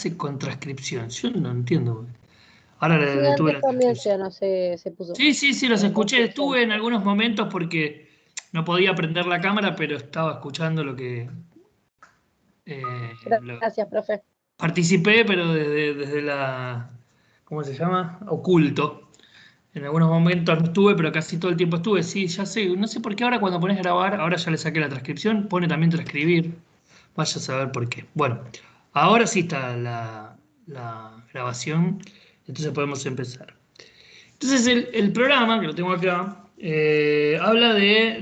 hace con transcripción? Yo no entiendo. Ahora Sí, detuve antes la también transcripción. se puso Sí, los en escuché. transcripción. Estuve en algunos momentos porque no podía prender la cámara, pero estaba escuchando lo que... Gracias, profe. participé, pero desde la... ¿Cómo se llama? Oculto. En algunos momentos no estuve, pero casi todo el tiempo estuve. Sí, ya sé. No sé por qué ahora cuando pones grabar, ahora ya le saqué la transcripción, pone también transcribir. Vaya a saber por qué. Bueno, ahora sí está la grabación, entonces podemos empezar. Entonces el programa, que lo tengo acá, habla de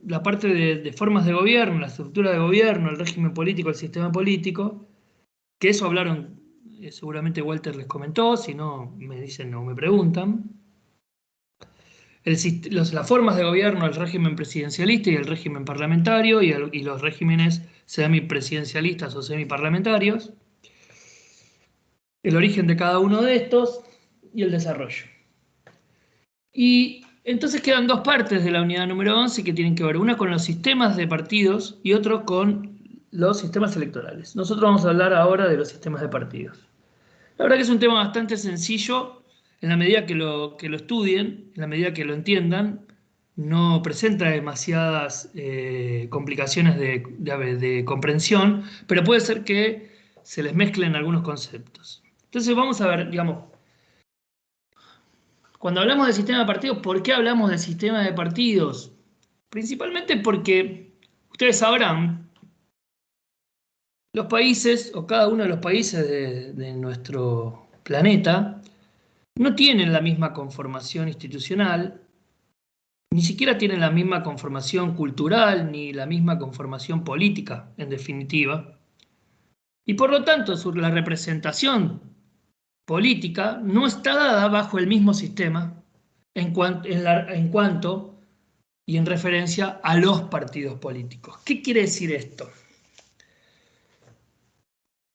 la parte de formas de gobierno, la estructura de gobierno, el régimen político, el sistema político, que eso hablaron, seguramente Walter les comentó, si no me dicen o me preguntan. Las formas de gobierno, el régimen presidencialista y el régimen parlamentario y los regímenes semipresidencialistas o semiparlamentarios, el origen de cada uno de estos y el desarrollo. Y entonces quedan dos partes de la unidad número 11 que tienen que ver, una con los sistemas de partidos y otro con los sistemas electorales. Nosotros vamos a hablar ahora de los sistemas de partidos. La verdad que es un tema bastante sencillo en la medida que lo estudien, en la medida que lo entiendan, no presenta demasiadas complicaciones de comprensión, pero puede ser que se les mezclen algunos conceptos. Entonces vamos a ver, digamos, cuando hablamos de sistema de partidos, ¿por qué hablamos de sistema de partidos? Principalmente porque ustedes sabrán, los países, o cada uno de los países de nuestro planeta, no tienen la misma conformación institucional, ni siquiera tienen la misma conformación cultural, ni la misma conformación política, en definitiva. Y por lo tanto, la representación política no está dada bajo el mismo sistema en cuanto y en referencia a los partidos políticos. ¿Qué quiere decir esto?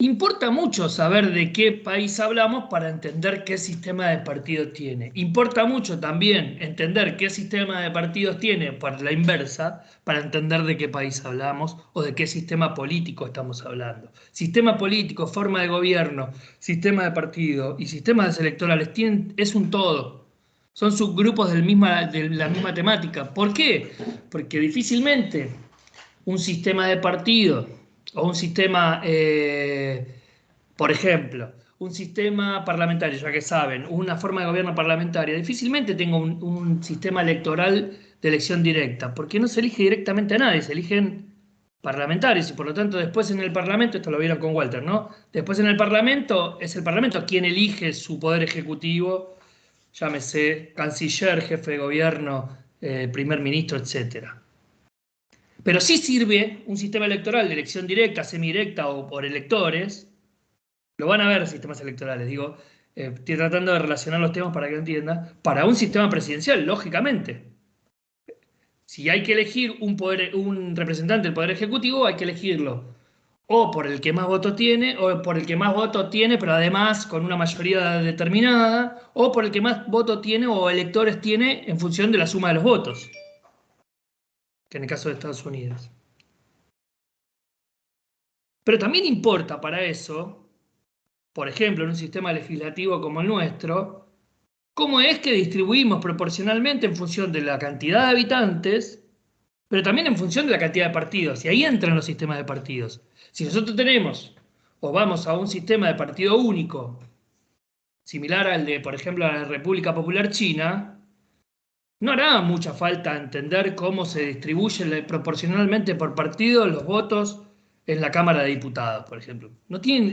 Importa mucho saber de qué país hablamos para entender qué sistema de partidos tiene. Importa mucho también entender qué sistema de partidos tiene por la inversa para entender de qué país hablamos o de qué sistema político estamos hablando. Sistema político, forma de gobierno, sistema de partido y sistemas electorales es un todo. Son subgrupos de la misma temática. ¿Por qué? Porque difícilmente un sistema de partido o un sistema, por ejemplo, un sistema parlamentario, ya que saben, una forma de gobierno parlamentaria, difícilmente tenga un sistema electoral de elección directa, porque no se elige directamente a nadie, se eligen parlamentarios y por lo tanto después en el Parlamento, esto lo vieron con Walter, ¿no? Después en el Parlamento es el Parlamento quien elige su poder ejecutivo, llámese canciller, jefe de gobierno, primer ministro, etcétera. Pero sí sirve un sistema electoral de elección directa, semidirecta o por electores. Lo van a ver sistemas electorales, digo. Estoy tratando de relacionar los temas para que lo entienda. Para un sistema presidencial, lógicamente. Si hay que elegir un representante del Poder Ejecutivo, hay que elegirlo o por el que más votos tiene, o por el que más votos tiene, pero además con una mayoría determinada, o por el que más votos tiene o electores tiene en función de la suma de los votos, que en el caso de Estados Unidos. Pero también importa para eso, por ejemplo, en un sistema legislativo como el nuestro, cómo es que distribuimos proporcionalmente en función de la cantidad de habitantes, pero también en función de la cantidad de partidos. Y ahí entran los sistemas de partidos. Si nosotros tenemos o vamos a un sistema de partido único, similar al de, por ejemplo, la República Popular China, no hará mucha falta entender cómo se distribuyen proporcionalmente por partido los votos en la Cámara de Diputados, por ejemplo.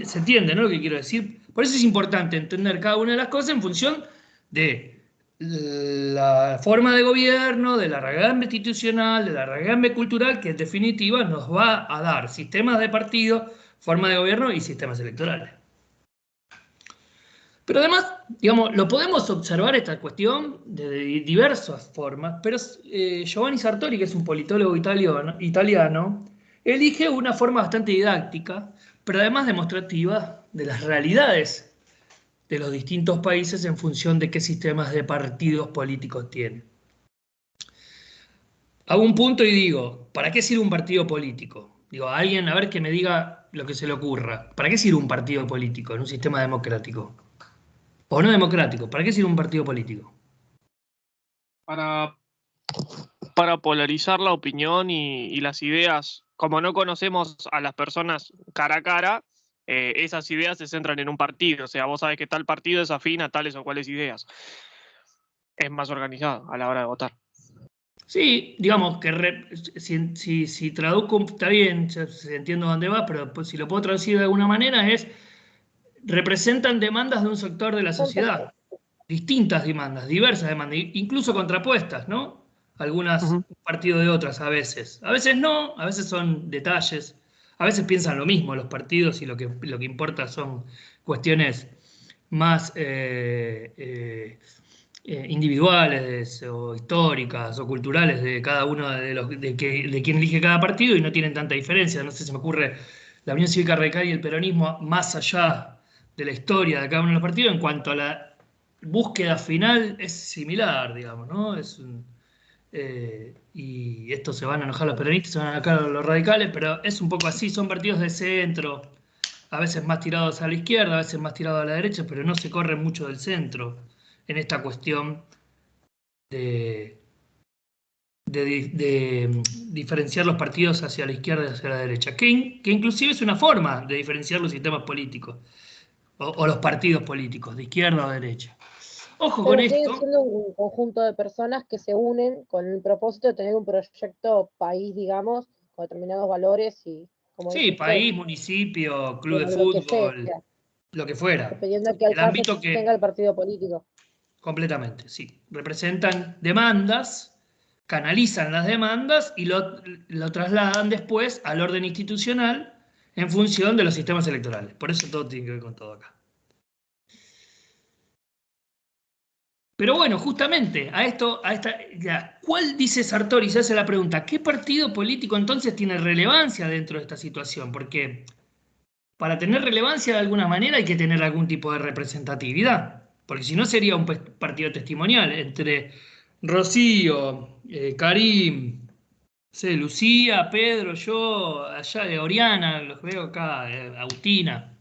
Se entiende, ¿no? Lo que quiero decir. Por eso es importante entender cada una de las cosas en función de la forma de gobierno, de la regambre institucional, de la regambre cultural, que en definitiva nos va a dar sistemas de partido, forma de gobierno y sistemas electorales. Pero además, digamos, lo podemos observar esta cuestión de diversas formas, pero Giovanni Sartori, que es un politólogo italiano, elige una forma bastante didáctica, pero además demostrativa de las realidades de los distintos países en función de qué sistemas de partidos políticos tienen. Hago un punto y digo, ¿para qué sirve un partido político? Digo, a alguien, a ver, que me diga lo que se le ocurra. ¿Para qué sirve un partido político en un sistema democrático? O no democrático, ¿para qué sirve un partido político? Para, para polarizar la opinión y las ideas. Como no conocemos a las personas cara a cara, esas ideas se centran en un partido. O sea, vos sabés que tal partido es afín a tales o cuales ideas. Es más organizado a la hora de votar. Sí, digamos que si traduzco, está bien, ya entiendo dónde va, pero pues, si lo puedo traducir de alguna manera representan demandas de un sector de la sociedad, distintas demandas, diversas demandas, incluso contrapuestas, ¿no? Algunas partidos de otras a veces no, a veces son detalles, a veces piensan lo mismo los partidos y lo que importa son cuestiones más individuales o históricas o culturales de cada uno de quien elige cada partido y no tienen tanta diferencia. No sé, se me ocurre la Unión Cívica Radical y el peronismo más allá de la historia de cada uno de los partidos en cuanto a la búsqueda final es similar, digamos, ¿no? Y esto se van a enojar los peronistas, se van a enojar los radicales, pero es un poco así, son partidos de centro, a veces más tirados a la izquierda, a veces más tirados a la derecha, pero no se corren mucho del centro en esta cuestión de, de diferenciar los partidos hacia la izquierda y hacia la derecha, que inclusive es una forma de diferenciar los sistemas políticos o los partidos políticos, de izquierda o derecha. Ojo con Pero siguen esto. siendo un conjunto de personas que se unen con el propósito de tener un proyecto país, digamos, con determinados valores y, como Sí, dice usted, país, municipio, club de lo que sea, fútbol, lo que fuera. dependiendo de qué El alcance ámbito tenga que, el partido político. completamente, sí. Representan demandas, canalizan las demandas y lo trasladan después al orden institucional en función de los sistemas electorales. Por eso todo tiene que ver con todo acá. Pero bueno, justamente ¿cuál dice Sartori? Se hace la pregunta, ¿qué partido político entonces tiene relevancia dentro de esta situación? Porque para tener relevancia de alguna manera hay que tener algún tipo de representatividad, porque si no sería un partido testimonial entre Rocío, Karim, no sé, Lucía, Pedro, yo, allá de Oriana, los veo acá, Agustina.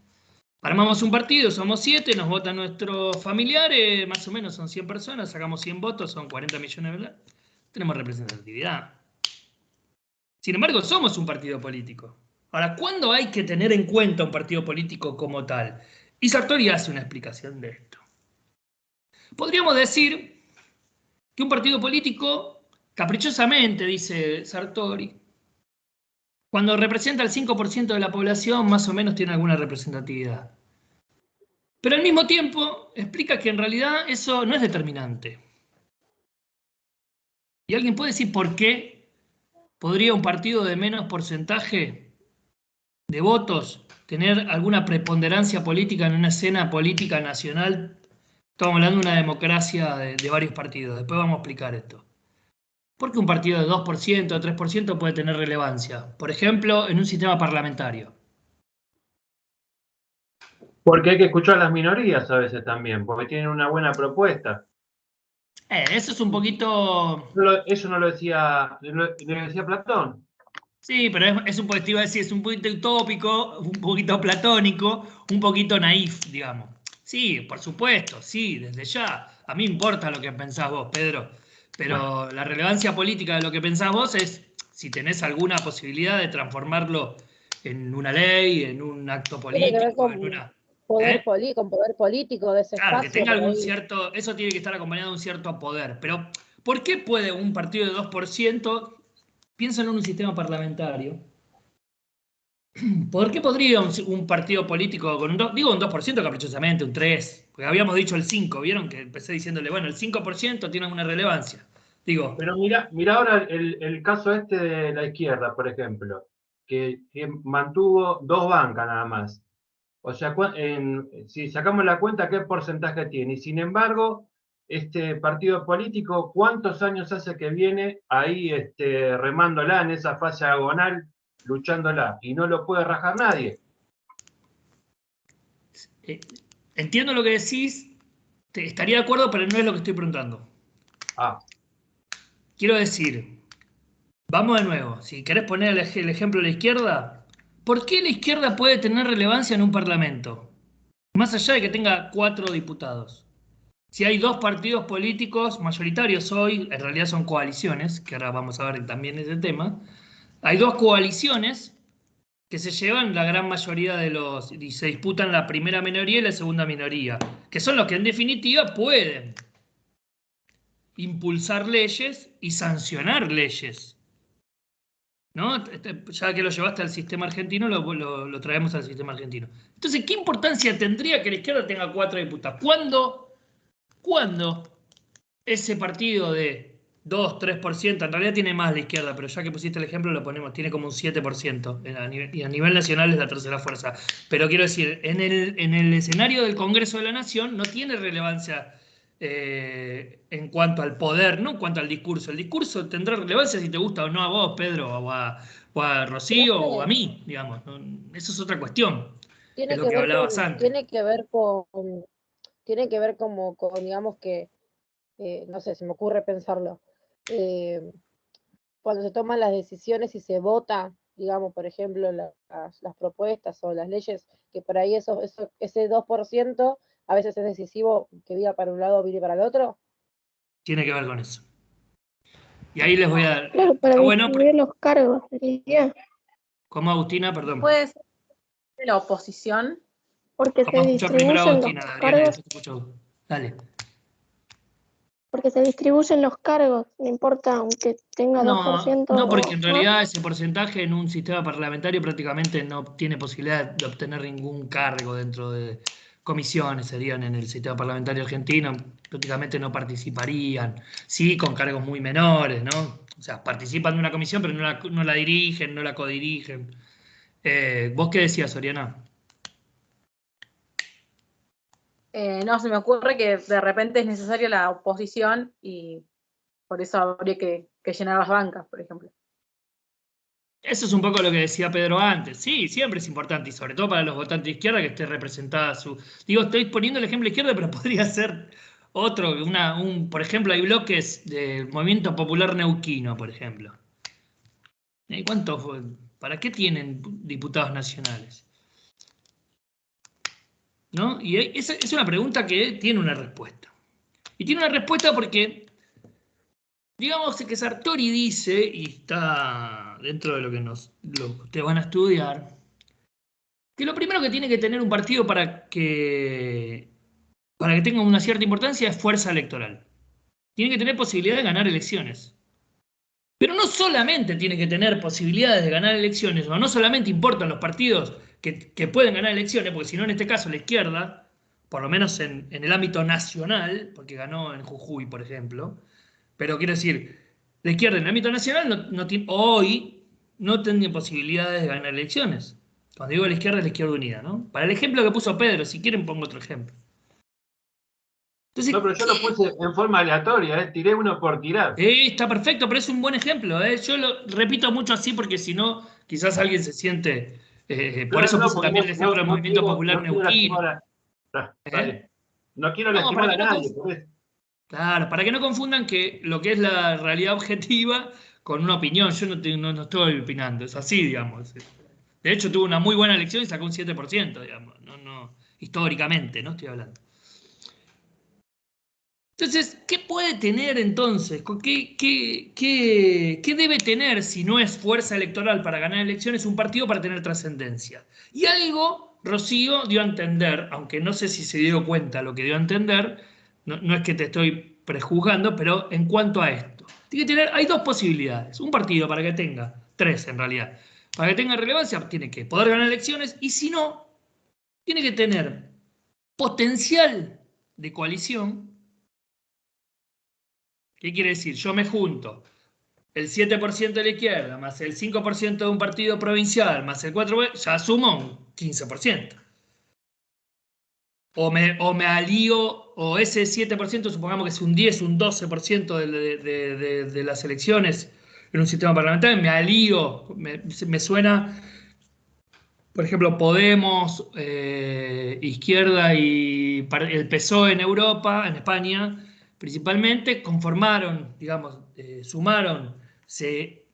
Armamos un partido, somos 7, nos votan nuestros familiares, más o menos son 100 personas, sacamos 100 votos, son 40 millones de dólares. Tenemos representatividad. Sin embargo, somos un partido político. Ahora, ¿cuándo hay que tener en cuenta un partido político como tal? Y Sartori hace una explicación de esto. Podríamos decir que un partido político, caprichosamente, dice Sartori, cuando representa el 5% de la población, más o menos tiene alguna representatividad. Pero al mismo tiempo explica que en realidad eso no es determinante. ¿Y alguien puede decir por qué podría un partido de menos porcentaje de votos tener alguna preponderancia política en una escena política nacional? Estamos hablando de una democracia de varios partidos. Después vamos a explicar esto. ¿Por qué un partido de 2% o 3% puede tener relevancia? Por ejemplo, en un sistema parlamentario. Porque hay que escuchar a las minorías a veces también, porque tienen una buena propuesta. Eso es un poquito... Eso no lo decía Platón. Sí, pero es un poquito, iba a decir, es un poquito utópico, un poquito platónico, un poquito naif, digamos. Sí, por supuesto, sí, desde ya. A mí me importa lo que pensás vos, Pedro, pero la relevancia política de lo que pensás vos es si tenés alguna posibilidad de transformarlo en una ley, en un acto Tiene que ver político, en una... poder, ¿eh? con poder político de ese Claro, que espacio tenga por algún ahí. cierto, eso tiene que estar acompañado de un cierto poder. Pero, ¿por qué puede un partido de 2%, piensen en un sistema parlamentario, ¿por qué podría un partido político con un 2, digo un 2% caprichosamente, un 3%, porque habíamos dicho el 5%, ¿vieron? Que empecé diciéndole, bueno, el 5% tiene alguna relevancia. Digo, Pero mira ahora el caso este de la izquierda, por ejemplo, que mantuvo dos bancas nada más. O sea, si sacamos la cuenta, ¿qué porcentaje tiene? Y sin embargo, este partido político, ¿cuántos años hace que viene ahí remándola en esa fase agonal, luchándola? Y no lo puede rajar nadie. eh, entiendo lo que decís, estaría de acuerdo, pero no es lo que estoy preguntando. Ah, Quiero decir, vamos de nuevo, si querés poner el ejemplo de la izquierda, ¿Por qué la izquierda puede tener relevancia en un parlamento? Más allá de que tenga 4 diputados. Si hay 2 partidos políticos mayoritarios hoy, en realidad son coaliciones, que ahora vamos a ver también ese tema, hay 2 coaliciones que se llevan la gran mayoría de los, y se disputan la primera minoría y la segunda minoría, que son los que en definitiva pueden impulsar leyes y sancionar leyes. ¿No? Ya que lo llevaste al sistema argentino, lo traemos al sistema argentino. Entonces, ¿qué importancia tendría que la izquierda tenga 4 diputados? ¿Cuándo ese partido de 2-3%, en realidad tiene más la izquierda, pero ya que pusiste el ejemplo lo ponemos, tiene como un 7%, y a nivel nacional es la tercera fuerza. Pero quiero decir, en el escenario del Congreso de la Nación no tiene relevancia en cuanto al poder, no en cuanto al discurso. El discurso tendrá relevancia si te gusta o no a vos, Pedro, o a Rocío, o a mí, digamos. Eso es otra cuestión, es Tiene lo que que ver hablabas antes. tiene que ver como con digamos que, no sé, se me ocurre pensarlo. Cuando se toman las decisiones y se vota, digamos, por ejemplo, las propuestas o las leyes, que por ahí ese 2% a veces es decisivo que viva para un lado o vive para el otro. Tiene que ver con eso. Y ahí les voy a dar. Claro, para Está bueno. distribuir los cargos, diría. ¿Cómo, Agustina? Perdón. Puede ser de la oposición. Porque Vamos se a escuchar primero a distribuyen Agustina, los Adriana, y cargos, después te escucho. Dale. porque se distribuyen los cargos, no importa aunque tenga No, 2% no, porque en o más. realidad ese porcentaje en un sistema parlamentario prácticamente no tiene posibilidad de obtener ningún cargo dentro de comisiones, serían en el sistema parlamentario argentino, prácticamente no participarían, sí, con cargos muy menores, ¿no? O sea, participan de una comisión, pero no la dirigen, no la codirigen. ¿Vos qué decías, Oriana? No, se me ocurre que de repente es necesaria la oposición y por eso habría que llenar las bancas, por ejemplo. Eso es un poco lo que decía Pedro antes. Sí, siempre es importante, y sobre todo para los votantes de izquierda, que esté representada su. Digo, estoy poniendo el ejemplo de izquierda, pero podría ser otro. Por ejemplo, hay bloques del Movimiento Popular Neuquino, por ejemplo. ¿Cuántos? ¿Para qué tienen diputados nacionales? ¿No? Y esa es una pregunta que tiene una respuesta. Y tiene una respuesta porque, digamos que Sartori dice, y está dentro de lo que ustedes van a estudiar, que lo primero que tiene que tener un partido para que tenga una cierta importancia es fuerza electoral. Tiene que tener posibilidad de ganar elecciones. Pero no solamente tiene que tener posibilidades de ganar elecciones, o no solamente importan los partidos que pueden ganar elecciones, porque si no, en este caso, la izquierda, por lo menos en el ámbito nacional, porque ganó en Jujuy, por ejemplo, pero quiero decir, la izquierda en el ámbito nacional hoy no tiene posibilidades de ganar elecciones. Cuando digo la izquierda, es la izquierda unida, ¿no? Para el ejemplo que puso Pedro, si quieren pongo otro ejemplo. Entonces, No, pero yo lo puse en forma aleatoria, tiré uno por tirar. está perfecto, pero es un buen ejemplo. Yo lo repito mucho así porque si no, quizás alguien se siente. Por Claro, eso no, puse porque también el ejemplo del Movimiento Popular Neuquino. Dale. No quiero No, lastimar para a que no nadie, por eso. Claro, para que no confundan que lo que es la realidad objetiva con una opinión. Yo no estoy opinando, es así, digamos. De hecho, tuvo una muy buena elección y sacó un 7%, digamos. Históricamente, no estoy hablando. Entonces, ¿qué puede tener entonces? ¿Qué debe tener si no es fuerza electoral para ganar elecciones un partido para tener trascendencia? Y algo Rocío dio a entender, aunque no sé si se dio cuenta lo que dio a entender, no es que te estoy prejuzgando, pero en cuanto a esto, hay 2 posibilidades. Un partido para que tenga, 3 en realidad, para que tenga relevancia, tiene que poder ganar elecciones y si no, tiene que tener potencial de coalición. ¿Qué quiere decir? Yo me junto el 7% de la izquierda, más el 5% de un partido provincial, más el 4%, ya sumo un 15%. O me alío, o ese 7%, supongamos que es un 10, un 12% de las elecciones en un sistema parlamentario, me alío, me suena, por ejemplo, Podemos, Izquierda y el PSOE en Europa, en España, principalmente, conformaron, digamos, sumaron, se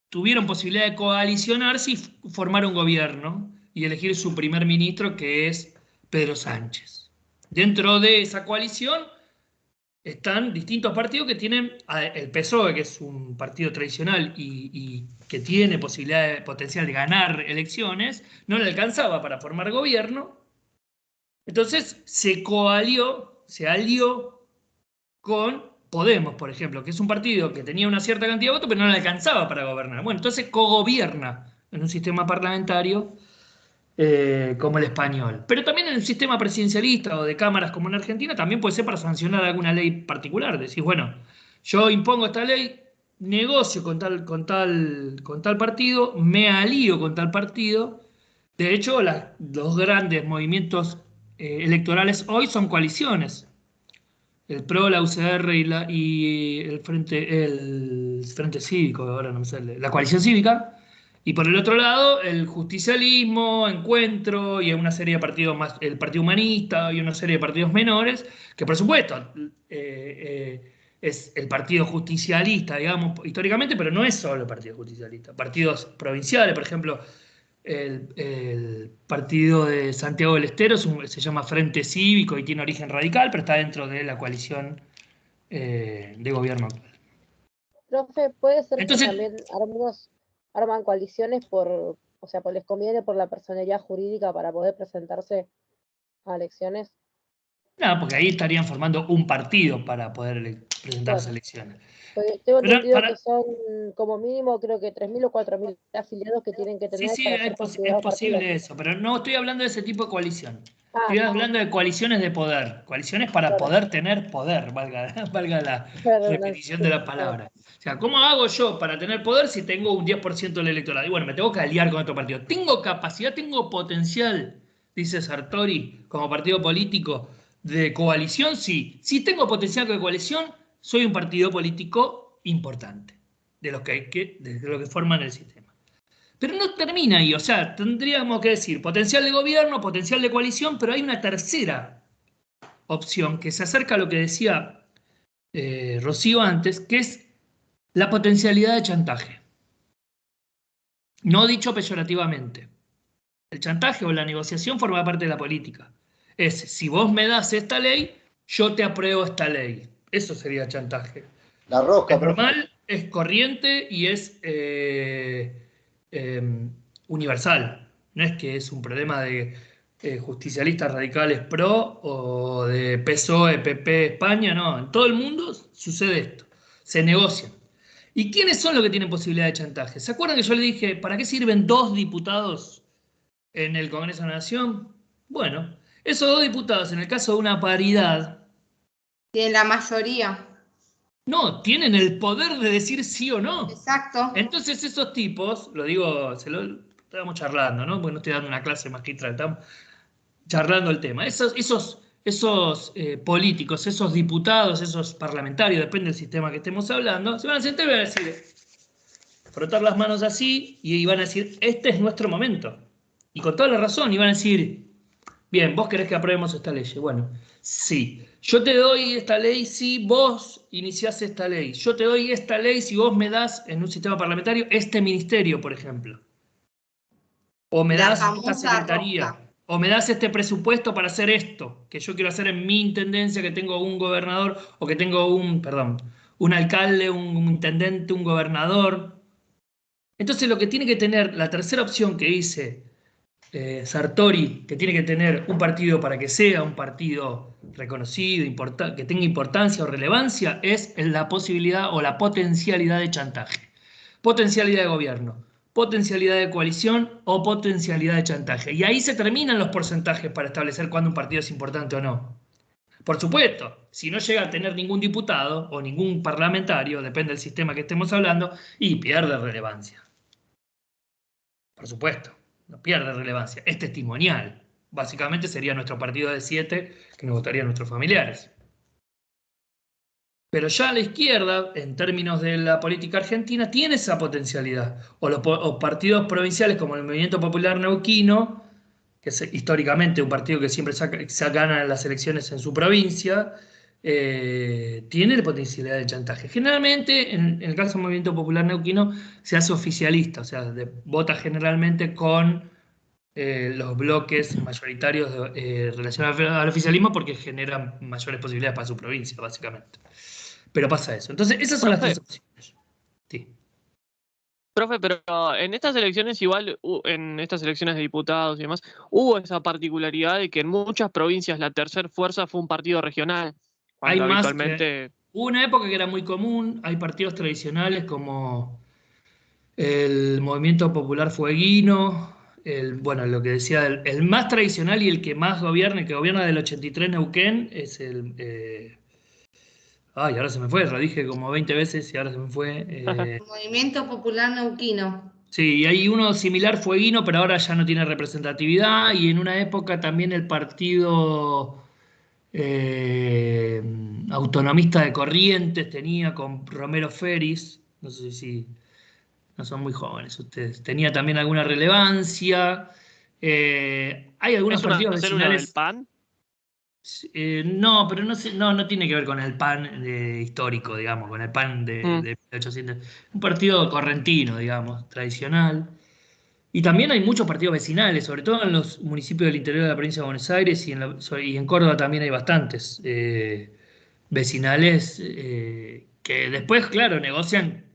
tuvieron posibilidad de coalicionarse y formar un gobierno y elegir su primer ministro, que es Pedro Sánchez. Dentro de esa coalición están distintos partidos que tienen, el PSOE, que es un partido tradicional y que tiene posibilidad potencial de ganar elecciones, no le alcanzaba para formar gobierno. Entonces se alió con Podemos, por ejemplo, que es un partido que tenía una cierta cantidad de votos, pero no le alcanzaba para gobernar. Bueno, entonces cogobierna en un sistema parlamentario como el español. Pero también en el sistema presidencialista o de cámaras como en Argentina, también puede ser para sancionar alguna ley particular. Decís, bueno, yo impongo esta ley, negocio con tal partido, me alío con tal partido. De hecho, los grandes movimientos electorales hoy son coaliciones. El PRO, la UCR y el Frente Cívico, ahora no me sale, la coalición cívica. Y por el otro lado, el justicialismo, Encuentro y una serie de partidos más, el Partido Humanista y una serie de partidos menores, que por supuesto es el Partido Justicialista, digamos, históricamente, pero no es solo el Partido Justicialista. Partidos provinciales, por ejemplo, el partido de Santiago del Estero se llama Frente Cívico y tiene origen radical, pero está dentro de la coalición de gobierno actual. Profe, puede ser Entonces, que también algunos arman coaliciones les conviene por la personalidad jurídica para poder presentarse a elecciones. no, porque ahí estarían formando un partido para poder presentarse a elecciones. Porque tengo Pero entendido que son como mínimo, creo que 3.000 o 4.000 afiliados que tienen que tener sí, para es ser considerados posible partidos. eso, pero no estoy hablando de ese tipo de coalición. Ah, Estoy hablando de coaliciones de poder, coaliciones para claro. poder tener poder, valga la Claro, repetición sí, de la palabra. O sea, ¿cómo hago yo para tener poder si tengo un 10% del electorado? Y bueno, me tengo que aliar con otro partido. ¿Tengo capacidad, tengo potencial, dice Sartori, como partido político, de coalición? Sí. Si tengo potencial de coalición, soy un partido político importante, de los que forman el sistema. Pero no termina ahí, o sea, tendríamos que decir potencial de gobierno, potencial de coalición, pero hay una tercera opción que se acerca a lo que decía Rocío antes, que es la potencialidad de chantaje. No dicho peyorativamente. El chantaje o la negociación forma parte de la política. Es, si vos me das esta ley, yo te apruebo esta ley. Eso sería chantaje. La rosca, Es profe. normal, es corriente y es universal. No es que es un problema de justicialistas radicales pro o de PSOE, PP, España, no. En todo el mundo sucede esto. Se negocian. ¿Y quiénes son los que tienen posibilidad de chantaje? ¿Se acuerdan que yo le dije, ¿para qué sirven 2 diputados en el Congreso de la Nación? Bueno, esos 2 diputados, en el caso de una paridad, Tienen la mayoría. no, tienen el poder de decir sí o no. Exacto. Entonces esos tipos, lo digo, estábamos charlando, ¿no? Porque no estoy dando una clase magistral, estamos charlando el tema. Esos políticos, esos diputados, esos parlamentarios, depende del sistema que estemos hablando, se van a sentar y van a decir, frotar las manos así y van a decir, este es nuestro momento. Y con toda la razón, y van a decir, bien, vos querés que aprobemos esta ley. Bueno, sí. Yo te doy esta ley si vos iniciás esta ley. Yo te doy esta ley si vos me das en un sistema parlamentario este ministerio, por ejemplo. O me La das esta famosa secretaría. rosca. O me das este presupuesto para hacer esto, que yo quiero hacer en mi intendencia, que tengo un gobernador, o que tengo un alcalde, un intendente, un gobernador. Entonces lo que tiene que tener, la tercera opción que dice Sartori, que tiene que tener un partido para que sea un partido reconocido, que tenga importancia o relevancia, es la posibilidad o la potencialidad de chantaje. Potencialidad de gobierno, potencialidad de coalición o potencialidad de chantaje. Y ahí se terminan los porcentajes para establecer cuándo un partido es importante o no. Por supuesto, si no llega a tener ningún diputado o ningún parlamentario, depende del sistema que estemos hablando, y pierde relevancia. Por supuesto, no pierde relevancia, es testimonial. Básicamente sería nuestro partido de 7 que nos votarían nuestros familiares. Pero ya la izquierda, en términos de la política argentina, tiene esa potencialidad. O partidos provinciales como el Movimiento Popular Neuquino, que es históricamente un partido que siempre gana las elecciones en su provincia, tiene la potencialidad de chantaje. Generalmente, en el caso del Movimiento Popular Neuquino, se hace oficialista, o sea, vota generalmente con los bloques mayoritarios relacionados al oficialismo porque generan mayores posibilidades para su provincia, básicamente. Pero pasa eso. Entonces, esas son las Profe, tres opciones. Sí. Profe, pero en estas elecciones igual, en estas elecciones de diputados y demás, hubo esa particularidad de que en muchas provincias la tercera fuerza fue un partido regional, Hay cuando más que... habitualmente... Hubo una época que era muy común, hay partidos tradicionales como el Movimiento Popular Fueguino, bueno, lo que decía, el más tradicional y el que más gobierna, el que gobierna del 83 Neuquén, es el... ay, ahora se me fue, lo dije como 20 veces y ahora se me fue. Movimiento Popular Neuquino. Sí, y hay uno similar, Fueguino, pero ahora ya no tiene representatividad, y en una época también el partido autonomista de Corrientes tenía con Romero Feris, no sé si no son muy jóvenes ustedes, tenía también alguna relevancia. Hay algunos ¿Es una partidos célula del vecinales. PAN? No, pero no tiene que ver con el PAN histórico, digamos, con el PAN Mm. de 1800. Un partido correntino, digamos, tradicional. Y también hay muchos partidos vecinales, sobre todo en los municipios del interior de la provincia de Buenos Aires y en Córdoba también hay bastantes vecinales que después, claro, negocian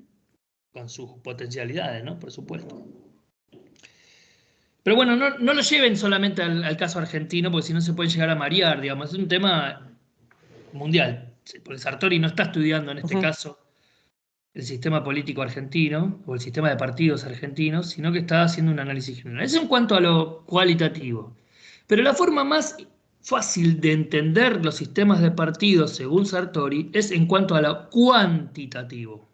con sus potencialidades, ¿no? Por supuesto. Pero bueno, no lo lleven solamente al caso argentino, porque si no se puede llegar a marear, digamos. Es un tema mundial. Porque Sartori no está estudiando en este Ujú. caso el sistema político argentino o el sistema de partidos argentinos, sino que está haciendo un análisis general. Eso en cuanto a lo cualitativo. Pero la forma más fácil de entender los sistemas de partidos, según Sartori, es en cuanto a lo cuantitativo.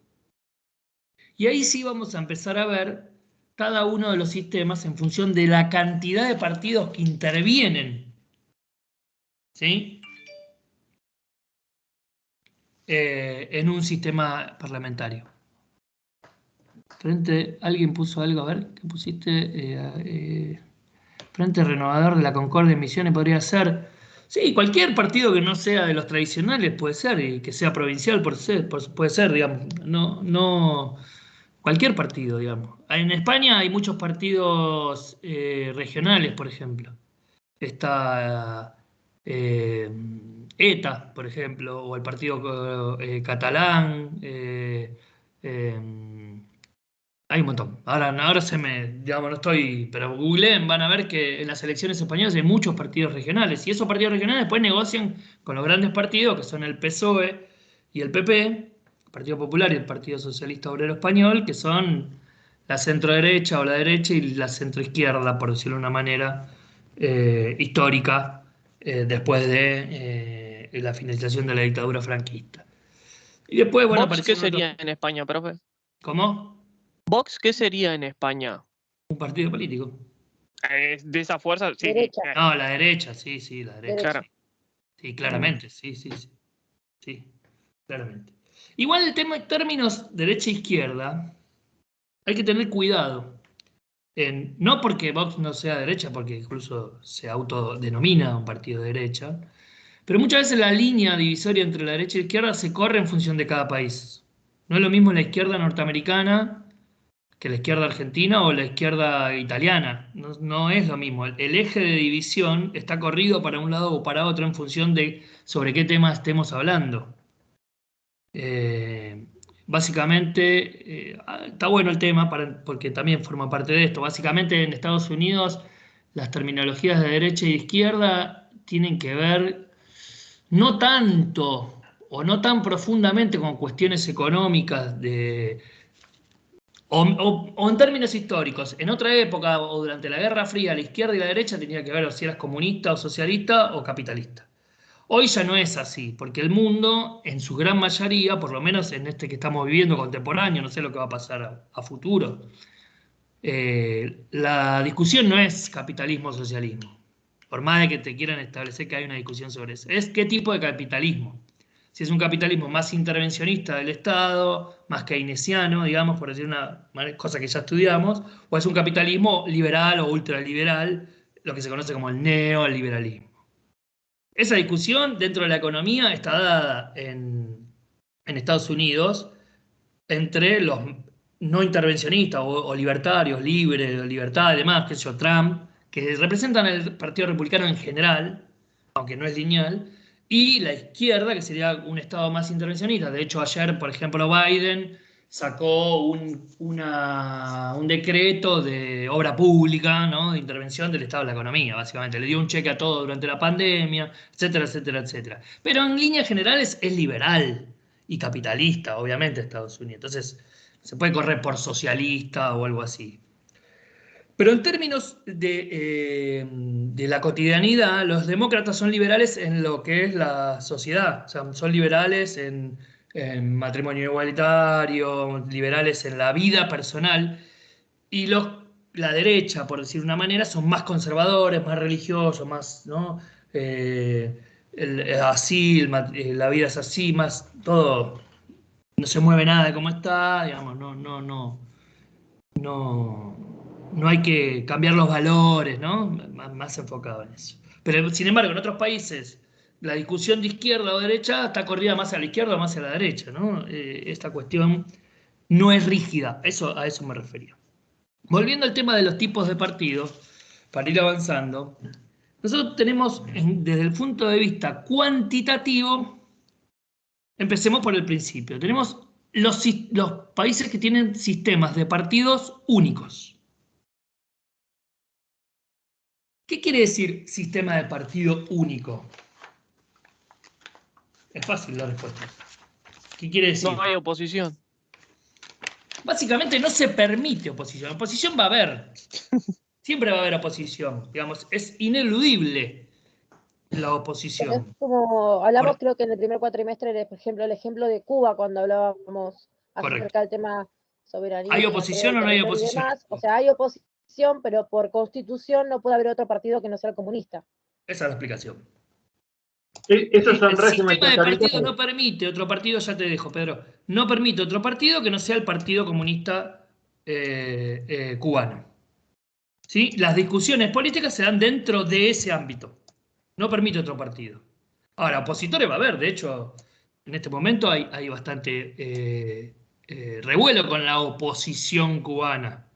Y ahí sí vamos a empezar a ver cada uno de los sistemas en función de la cantidad de partidos que intervienen, ¿sí? En un sistema parlamentario. Alguien puso algo, a ver, ¿qué pusiste? Frente Renovador de la Concordia en Misiones podría ser. Sí, cualquier partido que no sea de los tradicionales puede ser, y que sea provincial puede ser, digamos. Cualquier partido, digamos. En España hay muchos partidos regionales, por ejemplo. Está ETA, por ejemplo, o el partido catalán. Hay un montón. Ahora digamos, no estoy, pero googleen, van a ver que en las elecciones españolas hay muchos partidos regionales. Y esos partidos regionales después negocian con los grandes partidos, que son el PSOE y el PP, el Partido Popular y el Partido Socialista Obrero Español, que son la centroderecha o la derecha y la centroizquierda, por decirlo de una manera histórica, después de la finalización de la dictadura franquista. Y después, bueno, ¿Vox qué aparecieron otros. sería en España, profe? ¿Cómo? ¿Vox qué sería en España? Un partido político. De esa fuerza, sí. Derecha. No, la derecha, sí, la derecha. Derecha. Claro. Sí, claramente, sí, claramente. Igual el tema en términos derecha-izquierda, hay que tener cuidado. No porque Vox no sea derecha, porque incluso se autodenomina un partido de derecha, pero muchas veces la línea divisoria entre la derecha y la izquierda se corre en función de cada país. No es lo mismo la izquierda norteamericana que la izquierda argentina o la izquierda italiana. No es lo mismo. El eje de división está corrido para un lado o para otro en función de sobre qué tema estemos hablando. Básicamente, está bueno el tema porque también forma parte de esto. Básicamente en Estados Unidos las terminologías de derecha y izquierda tienen que ver no tanto o no tan profundamente con cuestiones económicas o en términos históricos, en otra época o durante la Guerra Fría, la izquierda y la derecha tenía que ver o si eras comunista o socialista o capitalista. Hoy ya no es así, porque el mundo, en su gran mayoría, por lo menos en este que estamos viviendo contemporáneo, no sé lo que va a pasar a futuro, la discusión no es capitalismo o socialismo, por más de que te quieran establecer que hay una discusión sobre eso. Es qué tipo de capitalismo. Si es un capitalismo más intervencionista del Estado, más keynesiano, digamos, por decir una cosa que ya estudiamos, o es un capitalismo liberal o ultraliberal, lo que se conoce como el neoliberalismo. Esa discusión dentro de la economía está dada en Estados Unidos entre los no intervencionistas o libertarios, libres, libertad y demás, que es Trump, que representan el Partido Republicano en general, aunque no es lineal, y la izquierda, que sería un estado más intervencionista. De hecho, ayer, por ejemplo, Biden sacó un decreto de obra pública, ¿no? De intervención del estado de la economía, básicamente. Le dio un cheque a todo durante la pandemia, etcétera, etcétera, etcétera. Pero en líneas generales es liberal y capitalista, obviamente, Estados Unidos. Entonces, se puede correr por socialista o algo así. Pero en términos de la cotidianidad, los demócratas son liberales en lo que es la sociedad. O sea, son liberales en matrimonio igualitario, liberales en la vida personal. Y la derecha, por decir de una manera, son más conservadores, más religiosos, más, ¿no? Así, la vida es así, más todo. No se mueve nada de cómo está, digamos, no hay que cambiar los valores, ¿no? Más enfocado en eso. Pero, sin embargo, en otros países, la discusión de izquierda o derecha está corrida más a la izquierda o más a la derecha, ¿no? Esta cuestión no es rígida, a eso me refería. Volviendo al tema de los tipos de partidos, para ir avanzando, nosotros tenemos, desde el punto de vista cuantitativo, empecemos por el principio. Tenemos los países que tienen sistemas de partidos únicos. ¿Qué quiere decir sistema de partido único? Es fácil la respuesta. ¿Qué quiere decir? No hay oposición. Básicamente no se permite oposición. Oposición va a haber. Siempre va a haber oposición. Digamos, es ineludible la oposición. Es como hablamos, creo que en el primer cuatrimestre, por ejemplo, el ejemplo de Cuba, cuando hablábamos acerca del tema soberanía. ¿Hay oposición o no hay oposición? O sea, hay oposición, pero por constitución no puede haber otro partido que no sea el comunista. Esa es la explicación. Esos son el régimen sistema de partido totalitario. no permite otro partido, ya te dejo, Pedro, no permite otro partido que no sea el Partido Comunista cubano. ¿Sí? Las discusiones políticas se dan dentro de ese ámbito. No permite otro partido. Ahora, opositores va a haber, de hecho, en este momento hay bastante revuelo con la oposición cubana,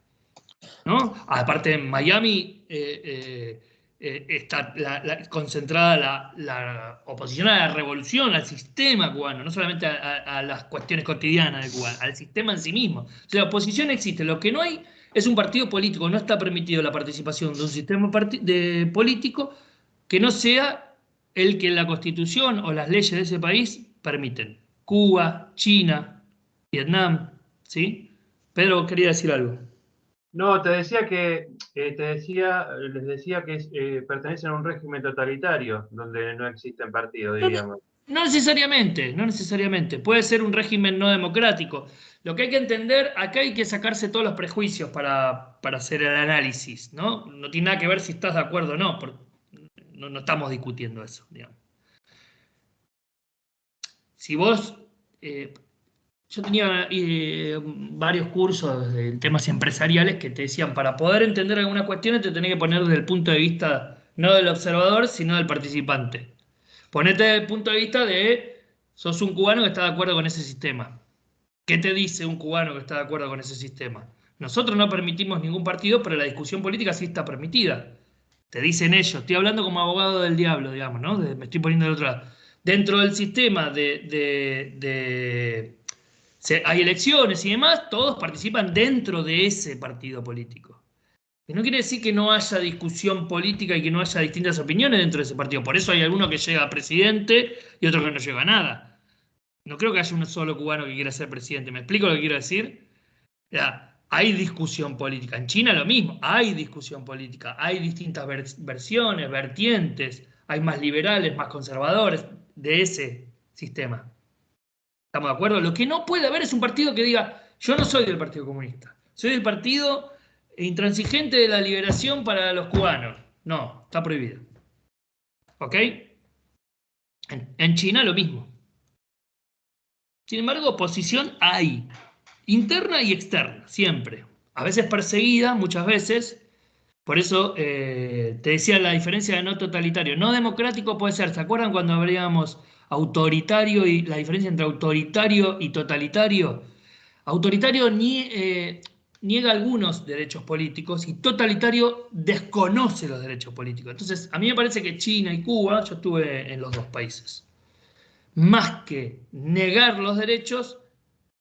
¿no? Aparte, en Miami está concentrada la oposición a la revolución, al sistema cubano, no solamente a las cuestiones cotidianas de Cuba, al sistema en sí mismo. O sea, la oposición existe, lo que no hay es un partido político, no está permitido la participación de un sistema político que no sea el que la Constitución o las leyes de ese país permiten. Cuba, China, Vietnam, ¿sí? Pedro, quería decir algo. No, les decía que pertenecen a un régimen totalitario, donde no existen partidos, diríamos. No necesariamente. Puede ser un régimen no democrático. Lo que hay que entender, acá hay que sacarse todos los prejuicios para hacer el análisis, ¿no? No tiene nada que ver si estás de acuerdo o no, porque no estamos discutiendo eso, digamos. Si vos... yo tenía varios cursos de temas empresariales que te decían, para poder entender algunas cuestiones te tenés que poner desde el punto de vista no del observador, sino del participante. Ponete desde el punto de vista de, sos un cubano que está de acuerdo con ese sistema. ¿Qué te dice un cubano que está de acuerdo con ese sistema? Nosotros no permitimos ningún partido, pero la discusión política sí está permitida. Te dicen ellos, estoy hablando como abogado del diablo, digamos, ¿no? Me estoy poniendo del otro lado. Dentro del sistema hay elecciones y demás, todos participan dentro de ese partido político. Y no quiere decir que no haya discusión política y que no haya distintas opiniones dentro de ese partido. Por eso hay alguno que llega a presidente y otro que no llega a nada. No creo que haya un solo cubano que quiera ser presidente. ¿Me explico lo que quiero decir? Ya, hay discusión política. En China lo mismo, hay discusión política. Hay distintas versiones, vertientes. Hay más liberales, más conservadores de ese sistema. ¿Estamos de acuerdo? Lo que no puede haber es un partido que diga, yo no soy del Partido Comunista, soy del partido intransigente de la liberación para los cubanos. No, está prohibido. ¿Ok? En China lo mismo. Sin embargo, oposición hay, interna y externa, siempre. A veces perseguida, muchas veces, Por eso te decía la diferencia de no totalitario. No democrático puede ser, ¿se acuerdan cuando habríamos autoritario y la diferencia entre autoritario y totalitario? Autoritario niega algunos derechos políticos y totalitario desconoce los derechos políticos. Entonces, a mí me parece que China y Cuba, yo estuve en los dos países, más que negar los derechos,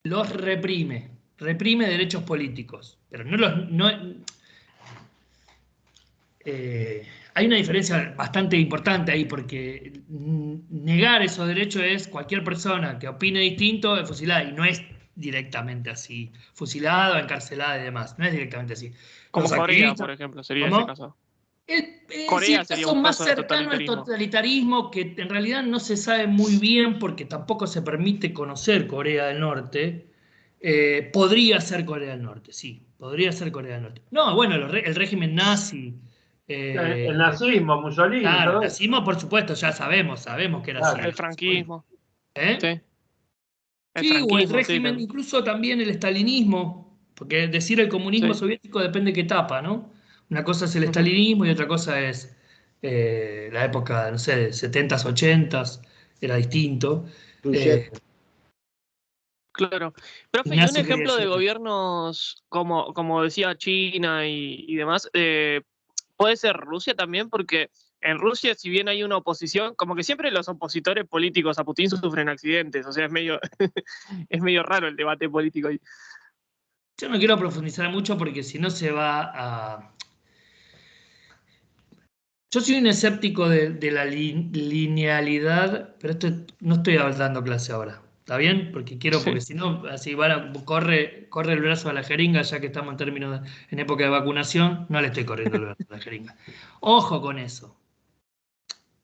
los reprime. Reprime derechos políticos. Pero no los... hay una diferencia bastante importante ahí, porque negar esos derechos es cualquier persona que opine distinto es fusilada, y no es directamente así. Fusilado, encarcelada y demás. No es directamente así. Como Los Corea, activistas, por ejemplo, sería ¿cómo? ese caso. Sí, Corea el sería caso un más caso de cercano al totalitarismo. totalitarismo, que en realidad no se sabe muy bien porque tampoco se permite conocer Corea del Norte. Podría ser Corea del Norte, sí, podría ser Corea del Norte. No, bueno, el régimen nazi. El nazismo, Mussolini, Claro, el todo eso. nazismo, por supuesto, ya sabemos que era así. Claro. El franquismo. ¿Eh? Sí. El Sí, o el franquismo, sí. régimen, incluso también el estalinismo, porque decir el comunismo Sí. soviético depende de qué etapa, ¿no? Una cosa es el Ujú. estalinismo y otra cosa es la época, no sé, de 70s, 80s, era distinto. Khrushchev. Claro. Profe, y un Ignacio quería ejemplo de decir algo. gobiernos como decía China y demás, puede ser Rusia también, porque en Rusia, si bien hay una oposición, como que siempre los opositores políticos a Putin sufren accidentes, o sea, es medio, es medio raro el debate político ahí. Yo no quiero profundizar mucho porque si no se va a... Yo soy un escéptico de la linealidad, pero esto no estoy dando clase ahora. ¿Está bien? Porque Sí. si no, así corre el brazo a la jeringa, ya que estamos en época de vacunación, no le estoy corriendo el brazo a la jeringa. Ojo con eso.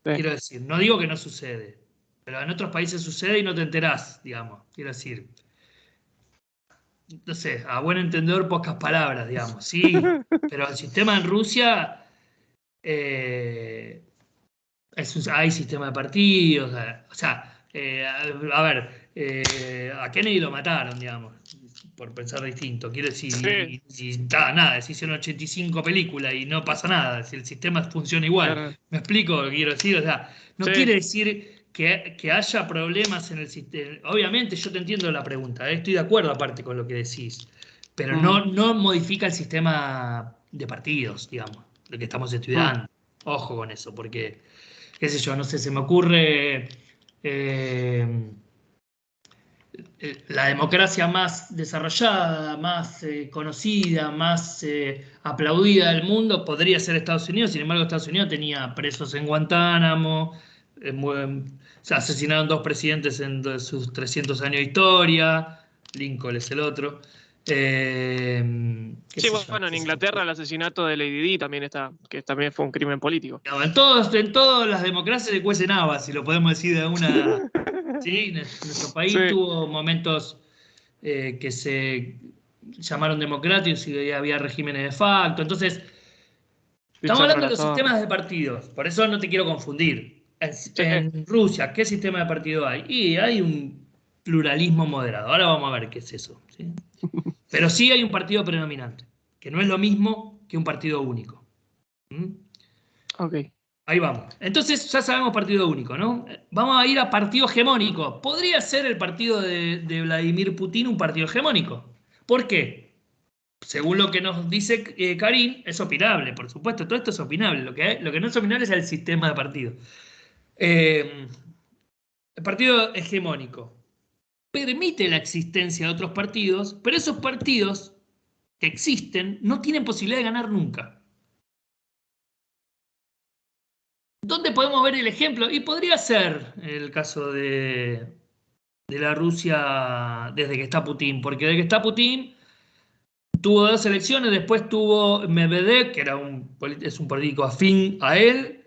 Sí. Quiero decir, no digo que no sucede, pero en otros países sucede y no te enterás, digamos. Quiero decir, no sé, a buen entendedor, pocas palabras, digamos. Sí, pero el sistema en Rusia. eh, hay sistema de partidos, o sea, a ver, a Kennedy lo mataron, digamos, por pensar distinto. Quiero decir, Sí, nada, se hicieron 85 películas y no pasa nada, si el sistema funciona igual. claro. ¿Me explico lo que quiero decir? O sea, no Sí. quiere decir que haya problemas en el sistema. Obviamente yo te entiendo la pregunta, estoy de acuerdo aparte con lo que decís, pero Mm, no modifica el sistema de partidos, digamos, lo que estamos mm. estudiando. Ojo con eso, porque qué sé yo, no sé, se me ocurre la democracia más desarrollada, más conocida, más aplaudida del mundo podría ser Estados Unidos. Sin embargo, Estados Unidos tenía presos en Guantánamo, se asesinaron 2 presidentes en sus 300 años de historia, Lincoln es el otro. Qué Sí, sé yo, no bueno, en sé si Inglaterra el asesinato de Lady Di también está, que también fue un crimen político. no, en todas las democracias se cuecen habas, si lo podemos decir de alguna. Sí, nuestro país Sí, tuvo momentos que se llamaron democráticos y había regímenes de facto. Entonces, estamos Lisandro hablando de los Lazar. sistemas de partidos, por eso no te quiero confundir. Sí, En Rusia, ¿qué sistema de partido hay? Y hay un pluralismo moderado. Ahora vamos a ver qué es eso. ¿Sí? Pero sí hay un partido predominante, que no es lo mismo que un partido único. ¿Mm? ok. Ahí vamos. Entonces ya sabemos partido único, ¿no? Vamos a ir a partido hegemónico. ¿Podría ser el partido de Vladimir Putin un partido hegemónico? ¿Por qué? Según lo que nos dice Karim, es opinable, por supuesto, todo esto es opinable. Lo que no es opinable es el sistema de partido. El partido hegemónico permite la existencia de otros partidos, pero esos partidos que existen no tienen posibilidad de ganar nunca. ¿Dónde podemos ver el ejemplo? Y podría ser el caso de la Rusia desde que está Putin, porque desde que está Putin tuvo 2 elecciones, después tuvo Medvedev, que es un político afín a él,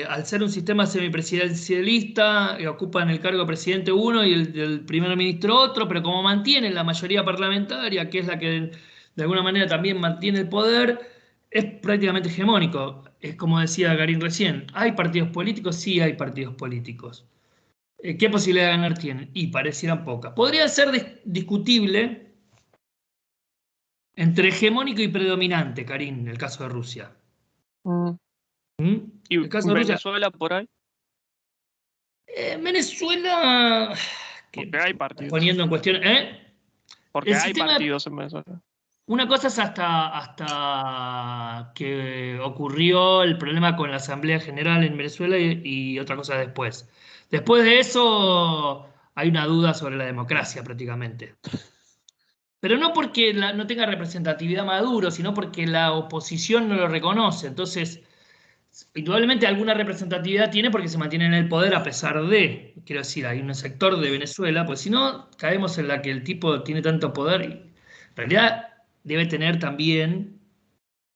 al ser un sistema semipresidencialista, ocupan el cargo de presidente uno y el primer ministro otro, pero como mantienen la mayoría parlamentaria, que es la que de alguna manera también mantiene el poder, es prácticamente hegemónico. Es como decía Garín recién, ¿hay partidos políticos? Sí hay partidos políticos. ¿Qué posibilidad de ganar tienen? Y parecieran pocas. Podría ser discutible Entre hegemónico y predominante, Karim, en el caso de Rusia. ¿Y El caso de Rusia. Venezuela por ahí? Venezuela. Porque hay partidos. Poniendo en cuestión. Porque El hay sistema- partidos en Venezuela. Una cosa es hasta que ocurrió el problema con la Asamblea General en Venezuela y otra cosa después. Después de eso hay una duda sobre la democracia prácticamente. Pero no porque no tenga representatividad Maduro, sino porque la oposición no lo reconoce. Entonces, indudablemente alguna representatividad tiene porque se mantiene en el poder a pesar de, quiero decir, hay un sector de Venezuela, pues si no, caemos en la que el tipo tiene tanto poder y en realidad debe tener también,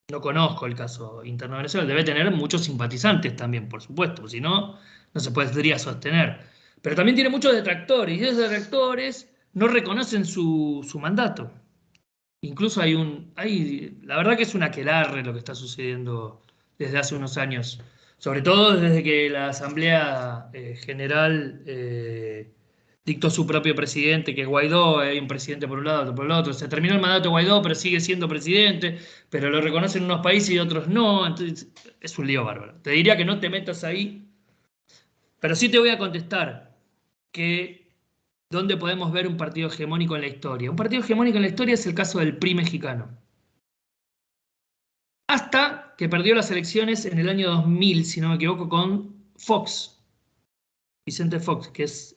no conozco el caso interno de Venezuela, debe tener muchos simpatizantes también, por supuesto, si no, no se podría sostener. Pero también tiene muchos detractores y esos detractores no reconocen su mandato. Incluso la verdad que es un aquelarre lo que está sucediendo desde hace unos años, sobre todo desde que la Asamblea General dictó su propio presidente, que es Guaidó. Hay un presidente por un lado, otro por el otro. Se terminó el mandato de Guaidó, pero sigue siendo presidente, pero lo reconocen unos países y otros no. Entonces es un lío bárbaro. Te diría que no te metas ahí, pero sí te voy a contestar que ¿dónde podemos ver un partido hegemónico en la historia? Un partido hegemónico en la historia es el caso del PRI mexicano. Hasta que perdió las elecciones en el año 2000, si no me equivoco, con Fox, Vicente Fox, que es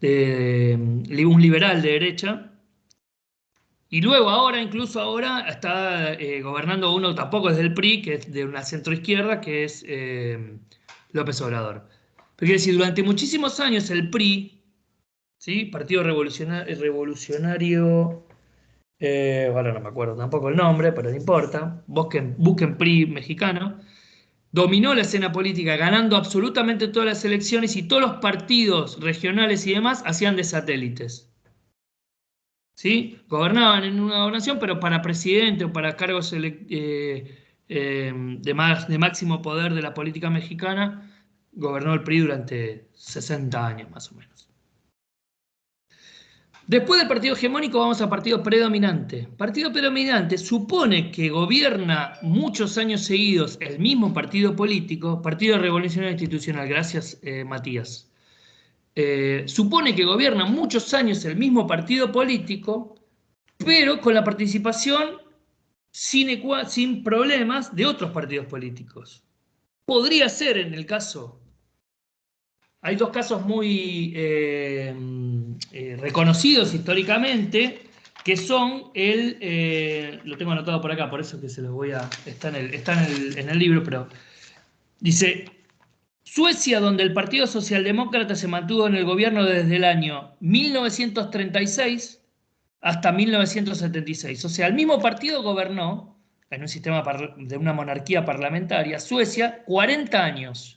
un liberal de derecha. Y luego incluso ahora, está gobernando uno, tampoco es del PRI, que es de una centroizquierda, que es López Obrador. Pero quiere decir, durante muchísimos años el PRI, ¿sí? Partido Revolucionario, ahora no me acuerdo tampoco el nombre, pero no importa, busquen PRI mexicano, dominó la escena política ganando absolutamente todas las elecciones y todos los partidos regionales y demás hacían de satélites. ¿Sí? Gobernaban en una gobernación, pero para presidente o para cargos de máximo poder de la política mexicana, gobernó el PRI durante 60 años más o menos. Después del partido hegemónico vamos al partido predominante. Partido predominante supone que gobierna muchos años seguidos el mismo partido político, Partido Revolucionario Institucional, gracias Matías. Supone que gobierna muchos años el mismo partido político, pero con la participación sin problemas de otros partidos políticos. Podría ser en el caso. Hay dos casos muy reconocidos históricamente, que son lo tengo anotado por acá, por eso que se los voy a... Está en el libro, pero dice: Suecia, donde el Partido Socialdemócrata se mantuvo en el gobierno desde el año 1936 hasta 1976. O sea, el mismo partido gobernó en un sistema de una monarquía parlamentaria, Suecia, 40 años.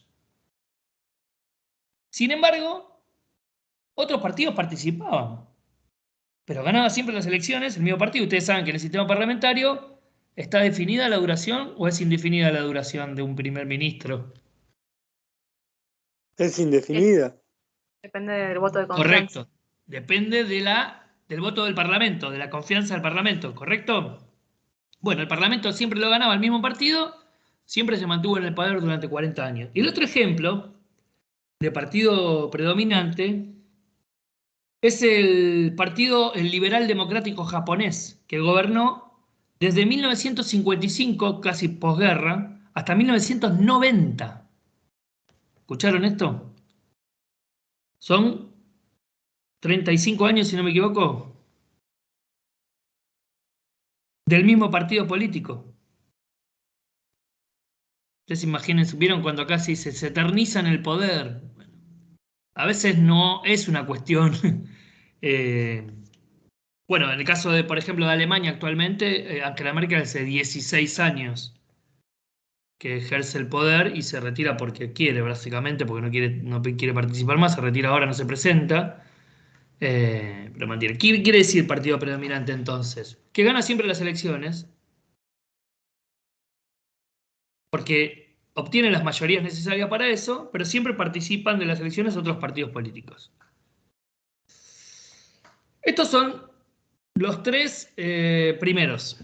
Sin embargo, otros partidos participaban, pero ganaba siempre las elecciones el mismo partido. Ustedes saben que en el sistema parlamentario está definida la duración o es indefinida la duración de un primer ministro. Es indefinida. Depende del voto de confianza. Correcto. Depende del voto del Parlamento, de la confianza del Parlamento, ¿correcto? Bueno, el Parlamento siempre lo ganaba el mismo partido, siempre se mantuvo en el poder durante 40 años. Y el otro ejemplo de partido predominante es el partido liberal democrático japonés, que gobernó desde 1955, casi posguerra, hasta 1990. ¿Escucharon esto? Son 35 años, si no me equivoco, del mismo partido político. Ustedes imagínense, ¿vieron cuando acá se dice se eterniza en el poder? Bueno, a veces no es una cuestión. Bueno, en el caso de, por ejemplo, de Alemania actualmente, Angela Merkel hace 16 años que ejerce el poder y se retira porque quiere, básicamente, porque no quiere participar más, se retira ahora, no se presenta. Pero mantiene. ¿Qué quiere decir partido predominante entonces? Que gana siempre las elecciones porque obtiene las mayorías necesarias para eso, pero siempre participan de las elecciones otros partidos políticos. Estos son Los tres primeros.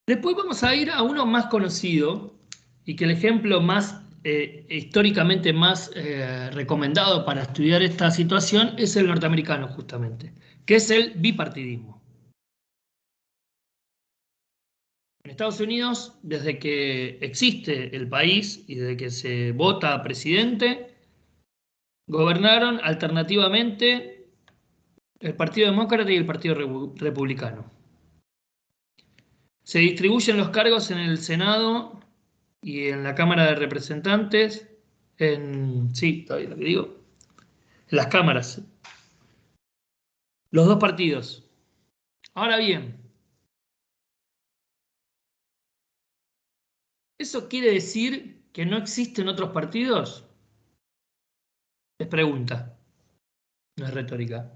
Después vamos a ir a uno más conocido y que el ejemplo más históricamente más recomendado para estudiar esta situación es el norteamericano, justamente, que es el bipartidismo. En Estados Unidos, desde que existe el país y desde que se vota a presidente, gobernaron alternativamente el Partido Demócrata y el Partido Republicano. Se distribuyen los cargos en el Senado y en la Cámara de Representantes, sí, todavía lo que digo, en las cámaras. Los dos partidos. Ahora bien, ¿eso quiere decir que no existen otros partidos? Es pregunta, no es retórica.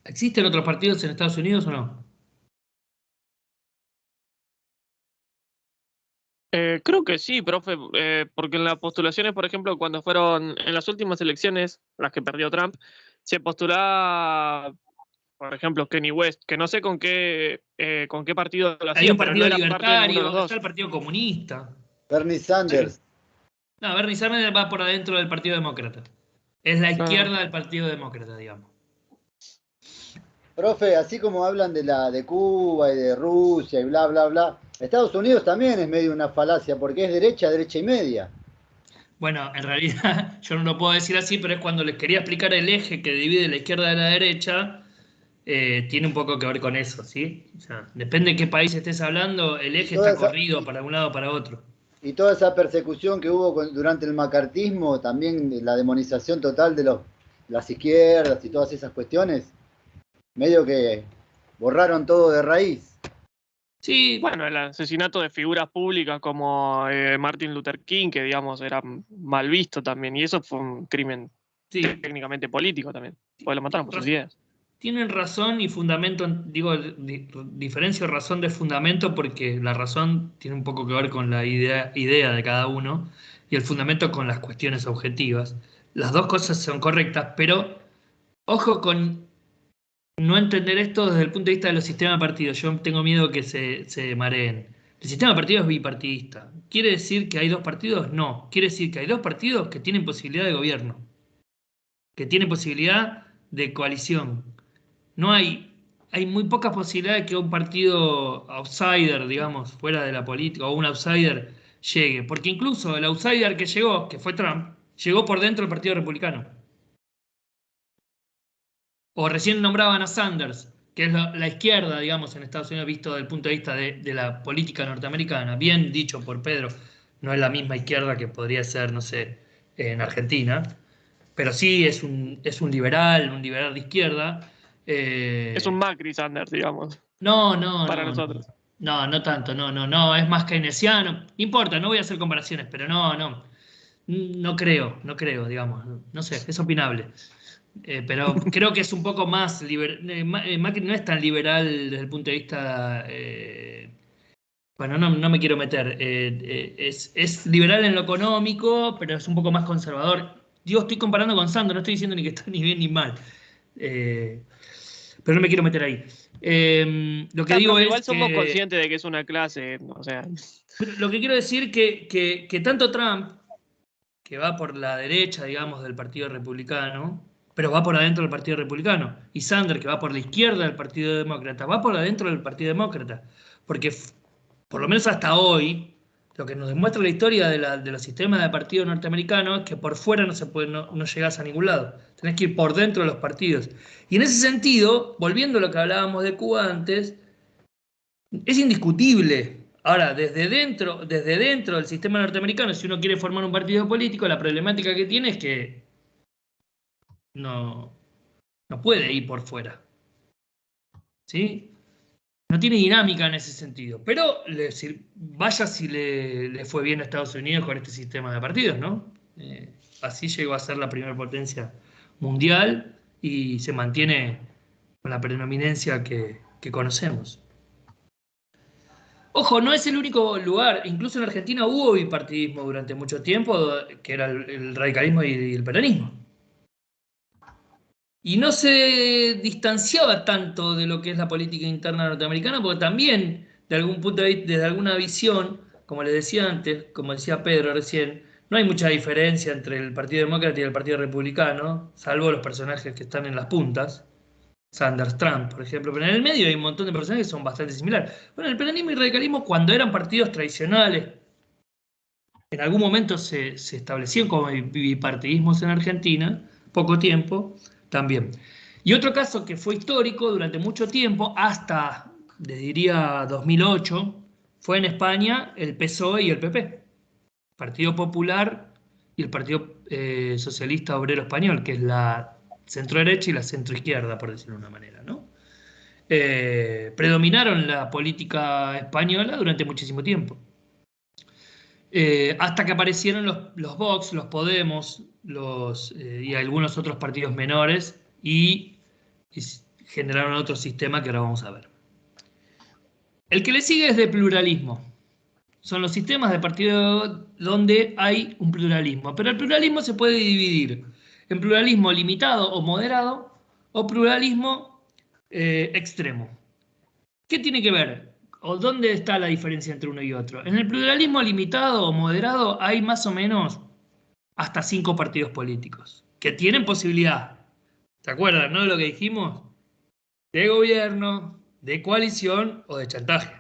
¿Existen otros partidos en Estados Unidos o no? Creo que sí, profe, porque en las postulaciones, por ejemplo, cuando fueron en las últimas elecciones, las que perdió Trump, se postulaba, por ejemplo, Kanye West, que no sé con qué partido lo Hay hacía, un pero no partido era parte de ninguno de los libertario, dos. está el Partido Comunista. Bernie Sanders. No, Bernie Sanders va por adentro del Partido Demócrata. Es la Ah. izquierda del Partido Demócrata, digamos. Profe, así como hablan de Cuba y de Rusia y bla, bla, bla, Estados Unidos también es medio una falacia porque es derecha, derecha y media. Bueno, en realidad yo no lo puedo decir así, pero es cuando les quería explicar el eje que divide la izquierda de la derecha, tiene un poco que ver con eso, ¿sí? O sea, depende de qué país estés hablando, el eje está corrido para un lado o para otro. Y toda esa persecución que hubo durante el macartismo, también la demonización total de las izquierdas y todas esas cuestiones, medio que borraron todo de raíz. Sí, Bueno, el asesinato de figuras públicas como Martin Luther King, que digamos era mal visto también, y eso fue un crimen sí. técnicamente político también, porque lo mataron por sus ideas. Tienen razón y fundamento, digo, diferencio razón de fundamento porque la razón tiene un poco que ver con la idea de cada uno y el fundamento con las cuestiones objetivas. Las dos cosas son correctas, pero ojo con no entender esto desde el punto de vista de los sistemas de partidos. Yo tengo miedo que se mareen. El sistema de partidos es bipartidista. ¿Quiere decir que hay dos partidos? No. Quiere decir que hay dos partidos que tienen posibilidad de gobierno, que tienen posibilidad de coalición. No hay muy pocas posibilidades de que un partido outsider, digamos, fuera de la política, o un outsider llegue. Porque incluso el outsider que llegó, que fue Trump, llegó por dentro del Partido Republicano. O recién nombraban a Sanders, que es la izquierda, digamos, en Estados Unidos, visto desde el punto de vista de la política norteamericana. Bien dicho por Pedro, no es la misma izquierda que podría ser, no sé, en Argentina. Pero sí es un liberal de izquierda. Es un Macri Sanders, digamos, No, para nosotros. no tanto, no, es más keynesiano. No importa, no voy a hacer comparaciones, pero no creo, digamos, no sé, es opinable. Pero creo que es un poco más Macri no es tan liberal desde el punto de vista, bueno, no me quiero meter, es liberal en lo económico, pero es un poco más conservador. Yo estoy comparando con Sandro, no estoy diciendo ni que está ni bien ni mal. Pero no me quiero meter ahí. Lo que digo es igual somos que, conscientes de que es una clase, o sea. lo que quiero decir que tanto Trump, que va por la derecha, digamos, del Partido Republicano, pero va por adentro del Partido Republicano, y Sanders, que va por la izquierda del Partido Demócrata, va por adentro del Partido Demócrata. Porque, por lo menos hasta hoy, lo que nos demuestra la historia de los sistemas de partidos norteamericanos es que por fuera no llegás a ningún lado. Tenés que ir por dentro de los partidos. Y en ese sentido, volviendo a lo que hablábamos de Cuba antes, es indiscutible. Ahora, desde dentro del sistema norteamericano, si uno quiere formar un partido político, la problemática que tiene es que no puede ir por fuera. ¿Sí? No tiene dinámica en ese sentido. Pero vaya si le fue bien a Estados Unidos con este sistema de partidos, ¿no? Así llegó a ser la primera potencia mundial y se mantiene con la predominancia que conocemos. Ojo, no es el único lugar. Incluso en Argentina hubo bipartidismo durante mucho tiempo, que era el radicalismo y el peronismo. Y no se distanciaba tanto de lo que es la política interna norteamericana, porque también, de algún punto de vista, desde alguna visión, como les decía antes, como decía Pedro recién, no hay mucha diferencia entre el Partido Demócrata y el Partido Republicano, salvo los personajes que están en las puntas. Sanders, Trump, por ejemplo, pero en el medio hay un montón de personajes que son bastante similares. Bueno, el peronismo y el radicalismo, cuando eran partidos tradicionales, en algún momento se establecieron como bipartidismos en Argentina, poco tiempo, también. Y otro caso que fue histórico durante mucho tiempo, hasta, les diría, 2008, fue en España el PSOE y el PP, Partido Popular y el Partido Socialista Obrero Español, que es la centro-derecha y la centro-izquierda, por decirlo de una manera, ¿no? Predominaron la política española durante muchísimo tiempo. Hasta que aparecieron los Vox, los Podemos y algunos otros partidos menores y generaron otro sistema que ahora vamos a ver. El que le sigue es de pluralismo. Son los sistemas de partido donde hay un pluralismo. Pero el pluralismo se puede dividir en pluralismo limitado o moderado o pluralismo extremo. ¿Qué tiene que ver? ¿O dónde está la diferencia entre uno y otro? En el pluralismo limitado o moderado hay más o menos hasta 5 partidos políticos que tienen posibilidad. ¿Se acuerdan, no, de lo que dijimos? De gobierno, de coalición o de chantaje.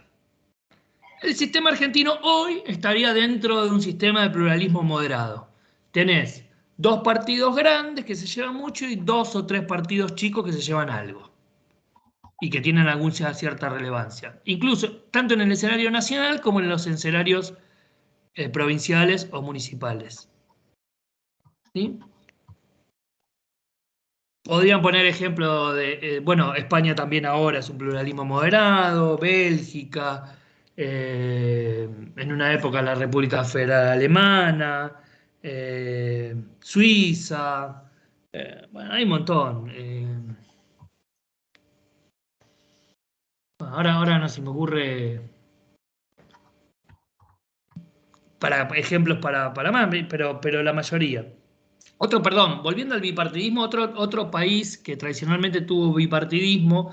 El sistema argentino hoy estaría dentro de un sistema de pluralismo moderado. Tenés 2 partidos grandes que se llevan mucho y 2 o 3 partidos chicos que se llevan algo y que tienen alguna cierta relevancia. Incluso tanto en el escenario nacional como en los escenarios provinciales o municipales. ¿Sí? Podrían poner ejemplo de, bueno, España también ahora es un pluralismo moderado, Bélgica, en una época la República Federal Alemana, Suiza, bueno, hay un montón. Ahora no se me ocurre ejemplos para más, pero la mayoría. Volviendo al bipartidismo, otro país que tradicionalmente tuvo bipartidismo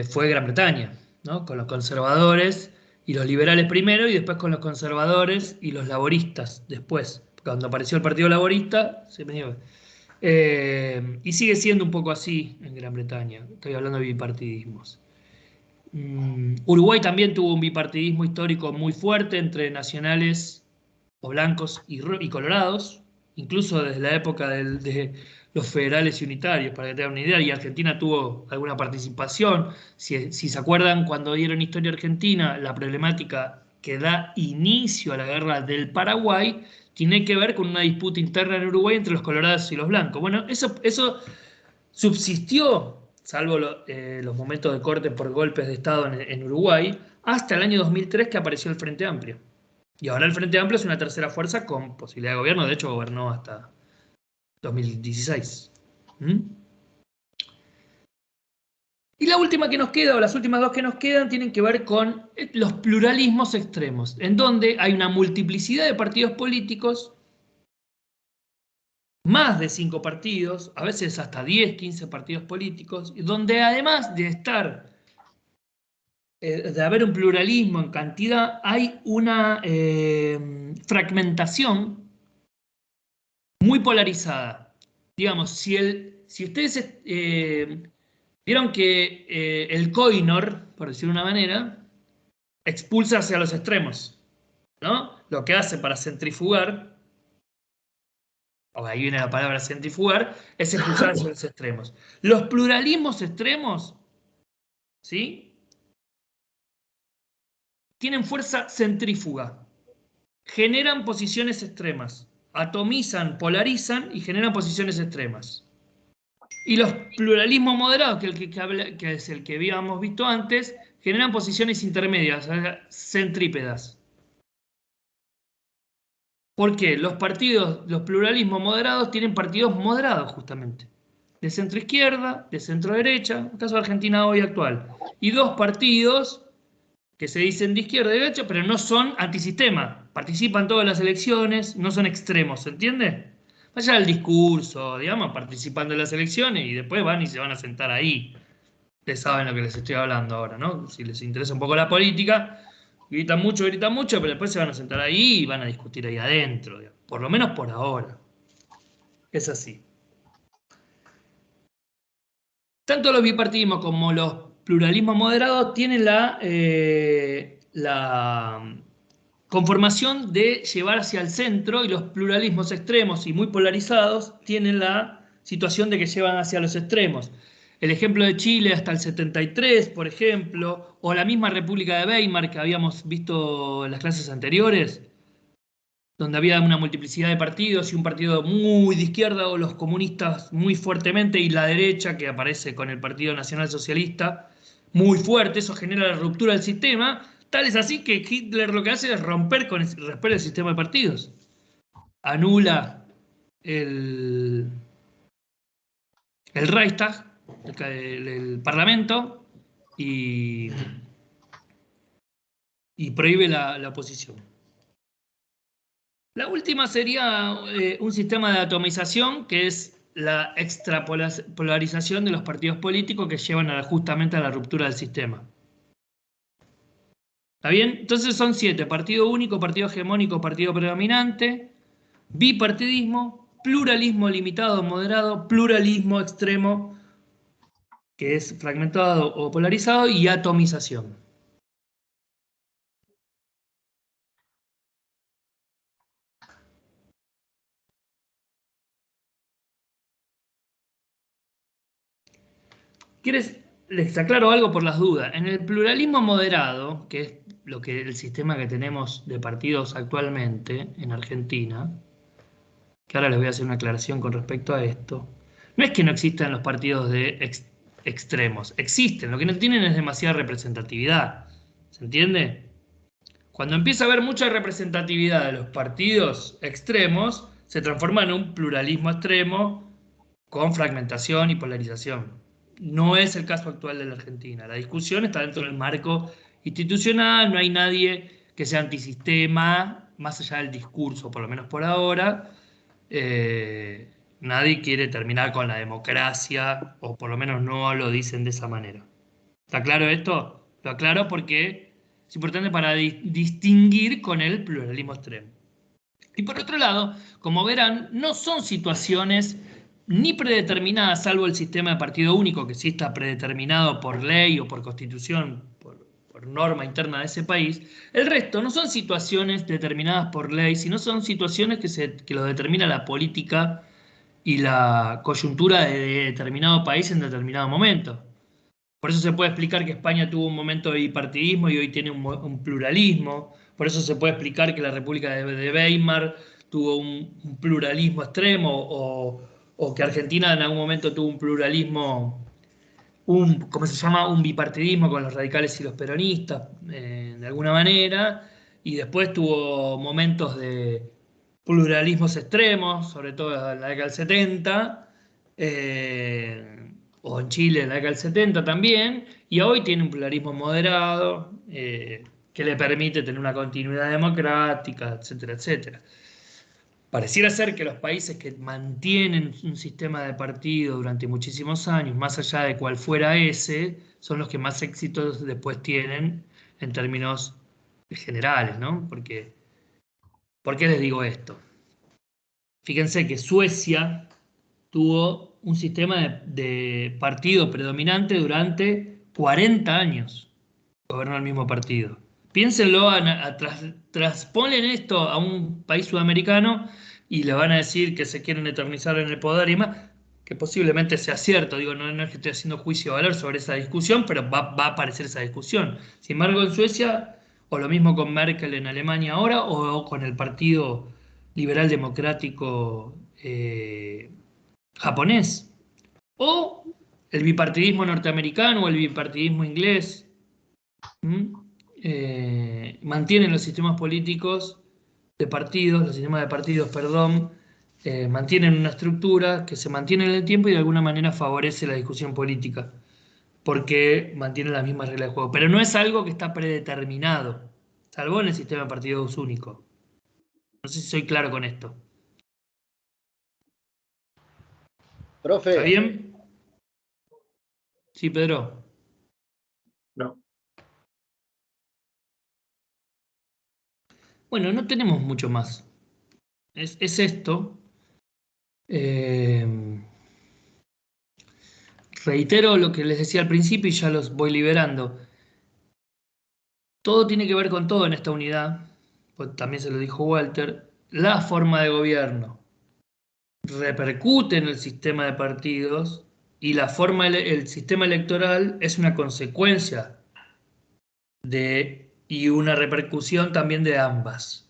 fue Gran Bretaña, ¿no? Con los conservadores y los liberales primero y después con los conservadores y los laboristas después. Cuando apareció el Partido Laborista, se venía. Y sigue siendo un poco así en Gran Bretaña. Estoy hablando de bipartidismos. Uruguay también tuvo un bipartidismo histórico muy fuerte entre nacionales o blancos y colorados, incluso desde la época de los federales y unitarios, para que tengan una idea, y Argentina tuvo alguna participación. Si se acuerdan, cuando dieron Historia Argentina, la problemática que da inicio a la guerra del Paraguay tiene que ver con una disputa interna en Uruguay entre los colorados y los blancos. Bueno, eso subsistió, salvo los momentos de corte por golpes de Estado en Uruguay, hasta el año 2003 que apareció el Frente Amplio. Y ahora el Frente Amplio es una tercera fuerza con posibilidad de gobierno, de hecho gobernó hasta 2016. Y la última que nos queda, o las últimas 2 que nos quedan, tienen que ver con los pluralismos extremos, en donde hay una multiplicidad de partidos políticos, más de 5 partidos, a veces hasta 10, 15 partidos políticos, donde además de haber un pluralismo en cantidad, hay una fragmentación muy polarizada. Digamos, si ustedes vieron que el Coinor, por decirlo de una manera, expulsa hacia los extremos, ¿no? Lo que hace para centrifugar, o ahí viene la palabra centrifugar, es expulsar hacia los extremos. Los pluralismos extremos, ¿sí?, tienen fuerza centrífuga, generan posiciones extremas, atomizan, polarizan y generan posiciones extremas. Y los pluralismos moderados, que es el que habíamos visto antes, generan posiciones intermedias, o sea, centrípedas. ¿Por qué? Los pluralismos moderados tienen partidos moderados justamente, de centro izquierda, de centro derecha, en el caso de Argentina hoy actual, y 2 partidos que se dicen de izquierda y de derecha, pero no son antisistema. Participan todas las elecciones, no son extremos, ¿se entiende? Vaya al discurso, digamos, participando en las elecciones y después van y se van a sentar ahí. Ustedes saben lo que les estoy hablando ahora, ¿no? Si les interesa un poco la política, gritan mucho, pero después se van a sentar ahí y van a discutir ahí adentro, digamos. Por lo menos por ahora. Es así. Tanto los bipartidismos como los pluralismos moderados tienen la conformación de llevar hacia el centro, y los pluralismos extremos y muy polarizados tienen la situación de que llevan hacia los extremos. El ejemplo de Chile hasta el 73, por ejemplo, o la misma República de Weimar que habíamos visto en las clases anteriores, donde había una multiplicidad de partidos y un partido muy de izquierda o los comunistas muy fuertemente y la derecha que aparece con el Partido Nacional Socialista muy fuerte. Eso genera la ruptura del sistema. Tal es así que Hitler lo que hace es romper el sistema de partidos. Anula el Reichstag, el Parlamento, y prohíbe la oposición. La última sería un sistema de atomización, que es la extrapolarización de los partidos políticos que llevan justamente a la ruptura del sistema. ¿Está bien? Entonces son 7: partido único, partido hegemónico, partido predominante, bipartidismo, pluralismo limitado o moderado, pluralismo extremo, que es fragmentado o polarizado, y atomización. Les aclaro algo por las dudas. En el pluralismo moderado, que es el sistema que tenemos de partidos actualmente en Argentina, que ahora les voy a hacer una aclaración con respecto a esto, no es que no existan los partidos de extremos, existen, lo que no tienen es demasiada representatividad, ¿se entiende? Cuando empieza a haber mucha representatividad de los partidos extremos, se transforma en un pluralismo extremo con fragmentación y polarización. No es el caso actual de la Argentina. La discusión está dentro del marco institucional, no hay nadie que sea antisistema, más allá del discurso, por lo menos por ahora. Nadie quiere terminar con la democracia, o por lo menos no lo dicen de esa manera. ¿Está claro esto? Lo aclaro porque es importante para distinguir con el pluralismo extremo. Y por otro lado, como verán, no son situaciones ni predeterminadas, salvo el sistema de partido único, que sí está predeterminado por ley o por constitución, por norma interna de ese país. El resto no son situaciones determinadas por ley, sino son situaciones que lo determina la política y la coyuntura de determinado país en determinado momento. Por eso se puede explicar que España tuvo un momento de bipartidismo y hoy tiene un pluralismo. Por eso se puede explicar que la República de Weimar tuvo un pluralismo extremo, o que Argentina en algún momento tuvo un pluralismo, ¿cómo se llama? Un bipartidismo con los radicales y los peronistas, de alguna manera, y después tuvo momentos de pluralismos extremos, sobre todo en la década del 70, o en Chile en la década del 70 también, y hoy tiene un pluralismo moderado, que le permite tener una continuidad democrática, etcétera, etcétera. Pareciera ser que los países que mantienen un sistema de partido durante muchísimos años, más allá de cuál fuera ese, son los que más éxitos después tienen en términos generales, ¿no? ¿Por qué les digo esto? Fíjense que Suecia tuvo un sistema de partido predominante durante 40 años. Gobernó el mismo partido. Piénsenlo, trasponen esto a un país sudamericano y le van a decir que se quieren eternizar en el poder y más, que posiblemente sea cierto. Digo, no es que estoy haciendo juicio de valor sobre esa discusión, pero va a aparecer esa discusión. Sin embargo, en Suecia, o lo mismo con Merkel en Alemania ahora, o con el Partido Liberal Democrático japonés, o el bipartidismo norteamericano o el bipartidismo inglés. Mantienen los sistemas políticos de partidos, mantienen una estructura que se mantiene en el tiempo y de alguna manera favorece la discusión política. porque mantienen las mismas reglas de juego. Pero no es algo que está predeterminado, salvo en el sistema de partidos único. No sé si soy claro con esto. Profe. ¿Está bien? Sí, Pedro. No. Bueno, no tenemos mucho más. Es esto. Reitero lo que les decía al principio y ya los voy liberando. Todo tiene que ver con todo en esta unidad, pues también se lo dijo Walter. La forma de gobierno repercute en el sistema de partidos y el sistema electoral es una consecuencia y una repercusión también de ambas.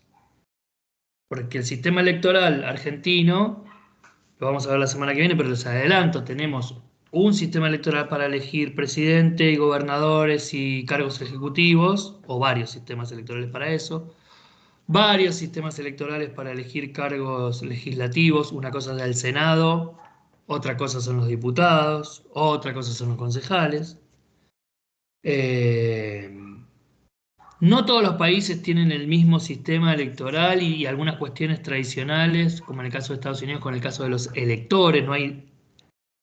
Porque el sistema electoral argentino, lo vamos a ver la semana que viene, pero les adelanto, tenemos un sistema electoral para elegir presidente y gobernadores y cargos ejecutivos, o varios sistemas electorales para eso, varios sistemas electorales para elegir cargos legislativos, una cosa es el Senado, otra cosa son los diputados, otra cosa son los concejales. No todos los países tienen el mismo sistema electoral y algunas cuestiones tradicionales, como en el caso de Estados Unidos, con el caso de los electores, no hay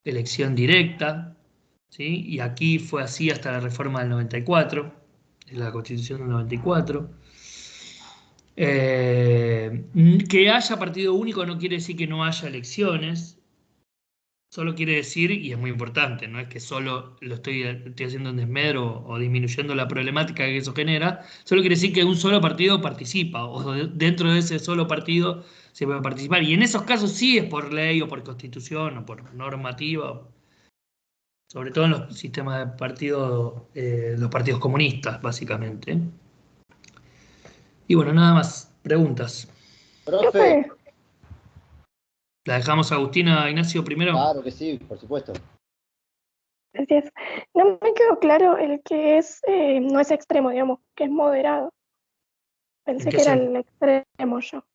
elección directa, ¿sí? Y aquí fue así hasta la reforma del 94, la Constitución del 94. Que haya partido único no quiere decir que no haya elecciones, solo quiere decir, y es muy importante, no es que solo estoy haciendo en desmedro o disminuyendo la problemática que eso genera, solo quiere decir que un solo partido participa, o dentro de ese solo partido se puede participar, y en esos casos sí es por ley o por constitución o por normativa, sobre todo en los sistemas de partido, los partidos comunistas, básicamente. Y bueno, nada más. Preguntas. Profe. ¿La dejamos a Agustina Ignacio primero? Claro que sí, por supuesto. Gracias. No me quedó claro el que no es extremo, digamos, que es moderado. Pensé que era el extremo yo.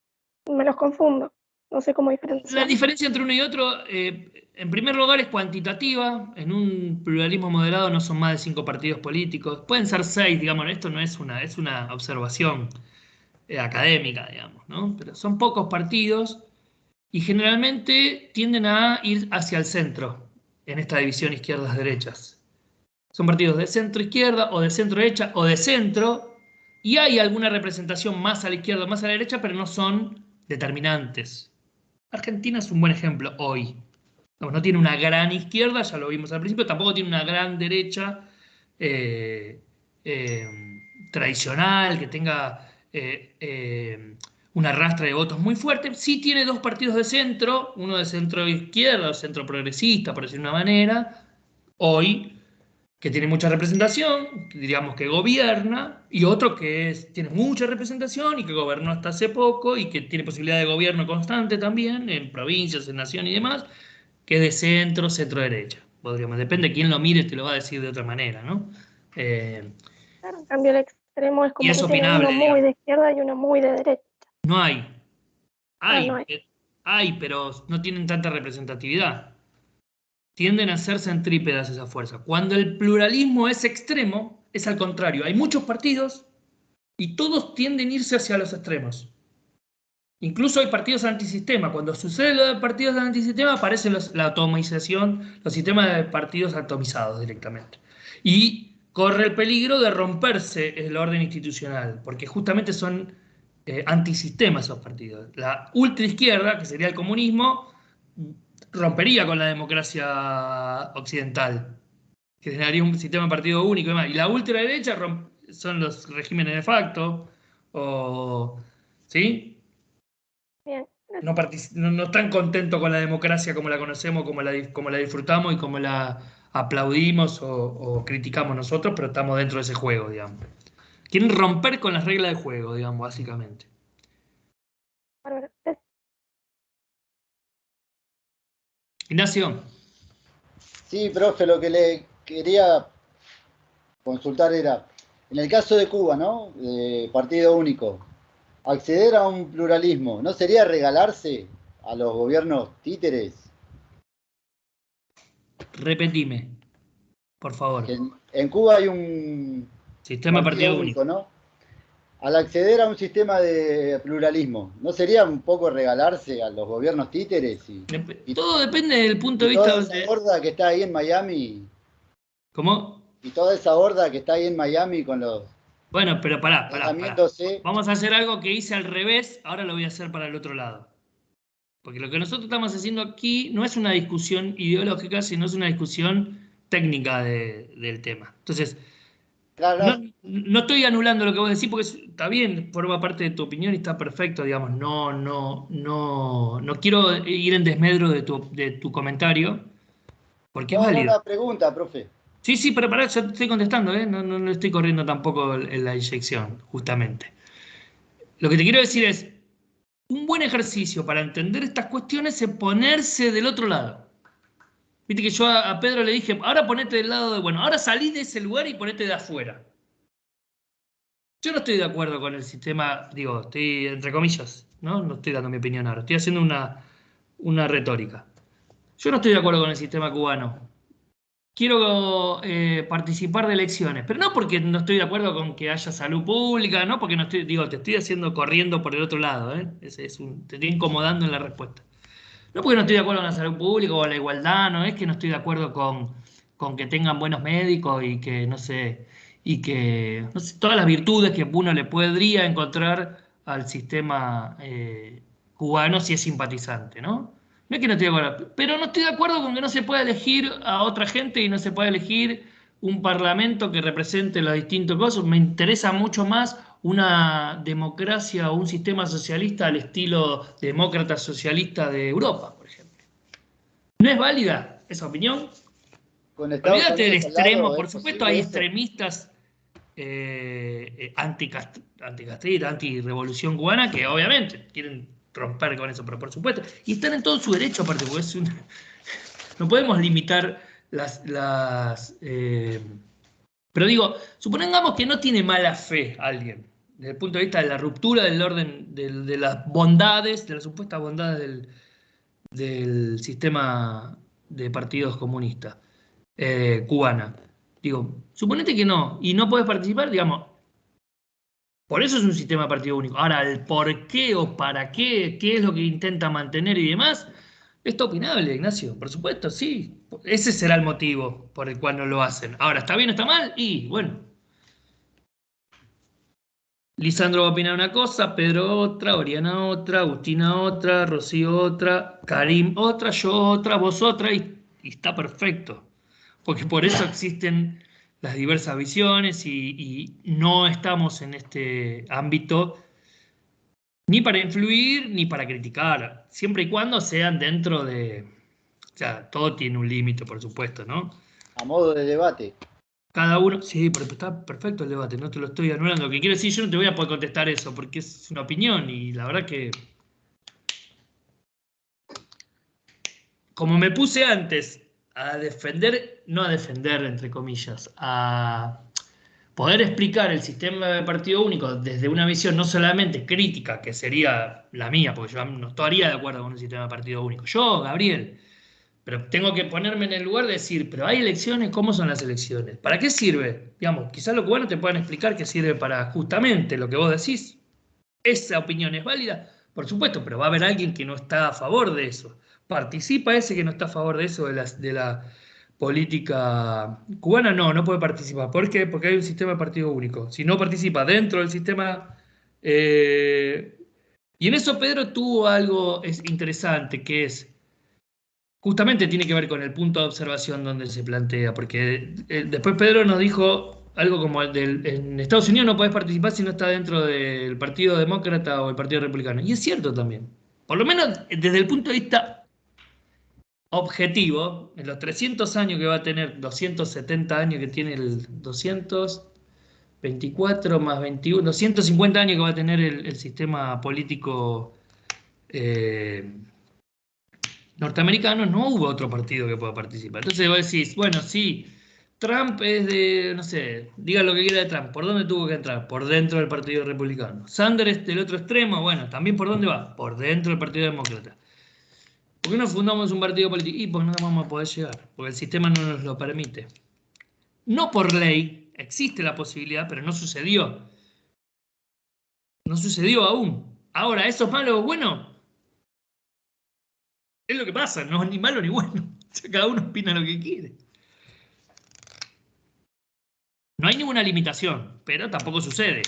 Me los confundo. No sé cómo diferenciar. La diferencia entre uno y otro, en primer lugar, es cuantitativa. En un pluralismo moderado no son más de 5 partidos políticos. Pueden ser 6, digamos. Esto no es una observación académica, digamos, ¿no? Pero son pocos partidos y generalmente tienden a ir hacia el centro en esta división izquierdas-derechas. Son partidos de centro-izquierda o de centro-derecha o de centro, y hay alguna representación más a la izquierda o más a la derecha, pero no son determinantes. Argentina es un buen ejemplo hoy. No tiene una gran izquierda, ya lo vimos al principio, tampoco tiene una gran derecha tradicional, que tenga un arrastre de votos muy fuerte. Sí tiene dos partidos de centro, uno de centro izquierda o centro progresista, por decirlo de una manera, hoy, que tiene mucha representación, digamos que gobierna, y otro que tiene mucha representación y que gobernó hasta hace poco y que tiene posibilidad de gobierno constante también en provincias, en nación y demás, que es de centro, centro-derecha. Podríamos, depende de quién lo mire, te lo va a decir de otra manera, ¿no? Claro, en cambio el extremo es como y es que tiene opinable, uno muy de izquierda y uno muy de derecha. No hay. No hay. Hay, pero no tienen tanta representatividad. Tienden a ser centrípedas esas fuerzas. Cuando el pluralismo es extremo, es al contrario. Hay muchos partidos y todos tienden a irse hacia los extremos. Incluso hay partidos antisistema. Cuando sucede lo de partidos antisistema, aparece la atomización, los sistemas de partidos atomizados directamente. Y corre el peligro de romperse el orden institucional, porque justamente son antisistemas esos partidos. La ultraizquierda, que sería el comunismo, rompería con la democracia occidental, que generaría un sistema de partido único y demás. Y la ultraderecha son los regímenes de facto, ¿sí? Bien. No están contentos con la democracia como la conocemos, como la disfrutamos y como la aplaudimos o criticamos nosotros, pero estamos dentro de ese juego, digamos. Quieren romper con las reglas del juego, digamos, básicamente. Ignacio. Sí, profe, lo que le quería consultar era, en el caso de Cuba, ¿no? De partido único, acceder a un pluralismo, ¿no sería regalarse a los gobiernos títeres? Repetime. por favor. En Cuba hay un Sistema de partido único, ¿no? Al acceder a un sistema de pluralismo, ¿no sería un poco regalarse a los gobiernos títeres? Todo depende del punto de y toda vista. esa horda que está ahí en Miami. ¿Cómo? Y toda esa horda que está ahí en Miami con los... Bueno, pero pará. lamiéndose. Vamos a hacer algo que hice al revés, ahora lo voy a hacer para el otro lado. Porque lo que nosotros estamos haciendo aquí no es una discusión ideológica, sino es una discusión técnica del tema. Entonces, Claro. no estoy anulando lo que vos decís porque está bien, forma parte de tu opinión y está perfecto, digamos. No quiero ir en desmedro de tu comentario, porque es válido. Una pregunta, profe. Sí, pero pará, yo te estoy contestando, ¿eh? No estoy corriendo tampoco en la inyección, justamente. Lo que te quiero decir es, un buen ejercicio para entender estas cuestiones es ponerse del otro lado. Viste que yo a Pedro le dije, ahora ponete del lado de, bueno, ahora salí de ese lugar y ponete de afuera. Yo no estoy de acuerdo con el sistema, digo, estoy entre comillas, no estoy dando mi opinión ahora, estoy haciendo una retórica. Yo no estoy de acuerdo con el sistema cubano. Quiero participar de elecciones, pero no porque no estoy de acuerdo con que haya salud pública, no porque no estoy, digo, te estoy haciendo corriendo por el otro lado, ¿eh? Te estoy incomodando en la respuesta. No porque no estoy de acuerdo con la salud pública o la igualdad, no es que no estoy de acuerdo con que tengan buenos médicos y que, no sé, todas las virtudes que uno le podría encontrar al sistema cubano si es simpatizante, ¿no? No es que no estoy de acuerdo, pero no estoy de acuerdo con que no se pueda elegir a otra gente y no se pueda elegir un parlamento que represente los distintos cosas. Me interesa mucho más una democracia o un sistema socialista al estilo demócrata socialista de Europa, por ejemplo. ¿No es válida esa opinión? Olvídate del extremo, por supuesto hay extremistas anticastristas, anti-revolución cubana que obviamente quieren romper con eso, pero por supuesto, y están en todo su derecho aparte, porque no podemos limitar pero digo, supongamos que no tiene mala fe alguien, desde el punto de vista de la ruptura del orden, de las bondades, de las supuestas bondades del sistema de partidos comunistas cubana. Digo, suponete que no, y no podés participar, digamos, por eso es un sistema de partido único. Ahora, el por qué o para qué es lo que intenta mantener y demás, está opinable, Ignacio, por supuesto, sí. Ese será el motivo por el cual no lo hacen. Ahora, ¿está bien o está mal? Y, bueno. Lisandro va a opinar una cosa, Pedro otra, Oriana otra, Agustina otra, Rocío otra, Karim otra, yo otra, vos otra, y está perfecto. Porque por eso existen las diversas visiones y no estamos en este ámbito ni para influir ni para criticar, siempre y cuando sean dentro de... O sea, todo tiene un límite, por supuesto, ¿no? A modo de debate. Cada uno... Sí, pero está perfecto el debate, no te lo estoy anulando. Lo que quiero decir, yo no te voy a poder contestar eso, porque es una opinión y la verdad que... Como me puse antes a defender, no a defender, entre comillas, a poder explicar el sistema de partido único desde una visión no solamente crítica, que sería la mía, porque yo no estaría de acuerdo con un sistema de partido único. Yo, Gabriel, pero tengo que ponerme en el lugar de decir, pero hay elecciones, ¿cómo son las elecciones? ¿Para qué sirve? Digamos, quizás los cubanos te puedan explicar que sirve para justamente lo que vos decís. ¿Esa opinión es válida? Por supuesto, pero va a haber alguien que no está a favor de eso. ¿Participa ese que no está a favor de eso, de la política cubana? No puede participar. ¿Por qué? Porque hay un sistema de partido único. Si no participa dentro del sistema... y en eso Pedro tuvo algo interesante, que es... Justamente tiene que ver con el punto de observación donde se plantea, porque después Pedro nos dijo algo como en Estados Unidos no podés participar si no está dentro del Partido Demócrata o el Partido Republicano. Y es cierto también. Por lo menos desde el punto de vista objetivo, en los 300 años que va a tener, 270 años que tiene el 224 más 21, 250 años que va a tener el sistema político norteamericano, no hubo otro partido que pueda participar. Entonces vos decís, bueno, sí, Trump es de, no sé, diga lo que quiera de Trump, ¿por dónde tuvo que entrar? Por dentro del Partido Republicano. Sanders del otro extremo, bueno, también ¿por dónde va? Por dentro del Partido Demócrata. ¿Por qué no fundamos un partido político? Y pues no vamos a poder llegar, porque el sistema no nos lo permite. No por ley, existe la posibilidad, pero no sucedió. No sucedió aún. Ahora, ¿eso es malo o bueno? Es lo que pasa, no es ni malo ni bueno. O sea, cada uno opina lo que quiere. No hay ninguna limitación, pero tampoco sucede.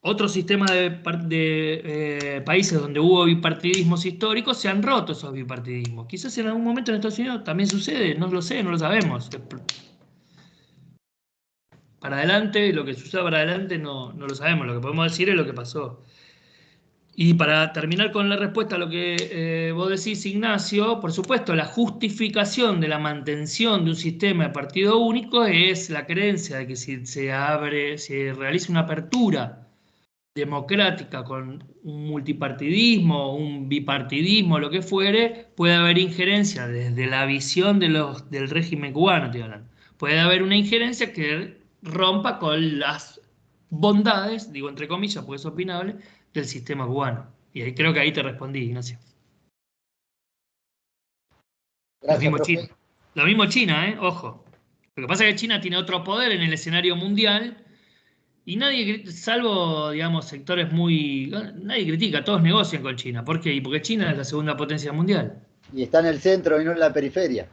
Otros sistemas de países donde hubo bipartidismos históricos se han roto esos bipartidismos. Quizás en algún momento en Estados Unidos también sucede, no lo sé, no lo sabemos. Para adelante, lo que suceda para adelante no lo sabemos. Lo que podemos decir es lo que pasó. Y para terminar con la respuesta a lo que vos decís, Ignacio, por supuesto, la justificación de la mantención de un sistema de partido único es la creencia de que si se realiza una apertura democrática con un multipartidismo, un bipartidismo, lo que fuere, puede haber injerencia desde la visión del régimen cubano, estoy hablando. Puede haber una injerencia que rompa con las bondades, digo entre comillas porque es opinable, del sistema cubano. Y ahí creo que ahí te respondí, Ignacio. Gracias, profe. Lo mismo China, ojo. Lo que pasa es que China tiene otro poder en el escenario mundial y nadie, salvo, digamos, sectores muy... Nadie critica, todos negocian con China. ¿Por qué? Y porque China es la segunda potencia mundial. Y está en el centro y no en la periferia.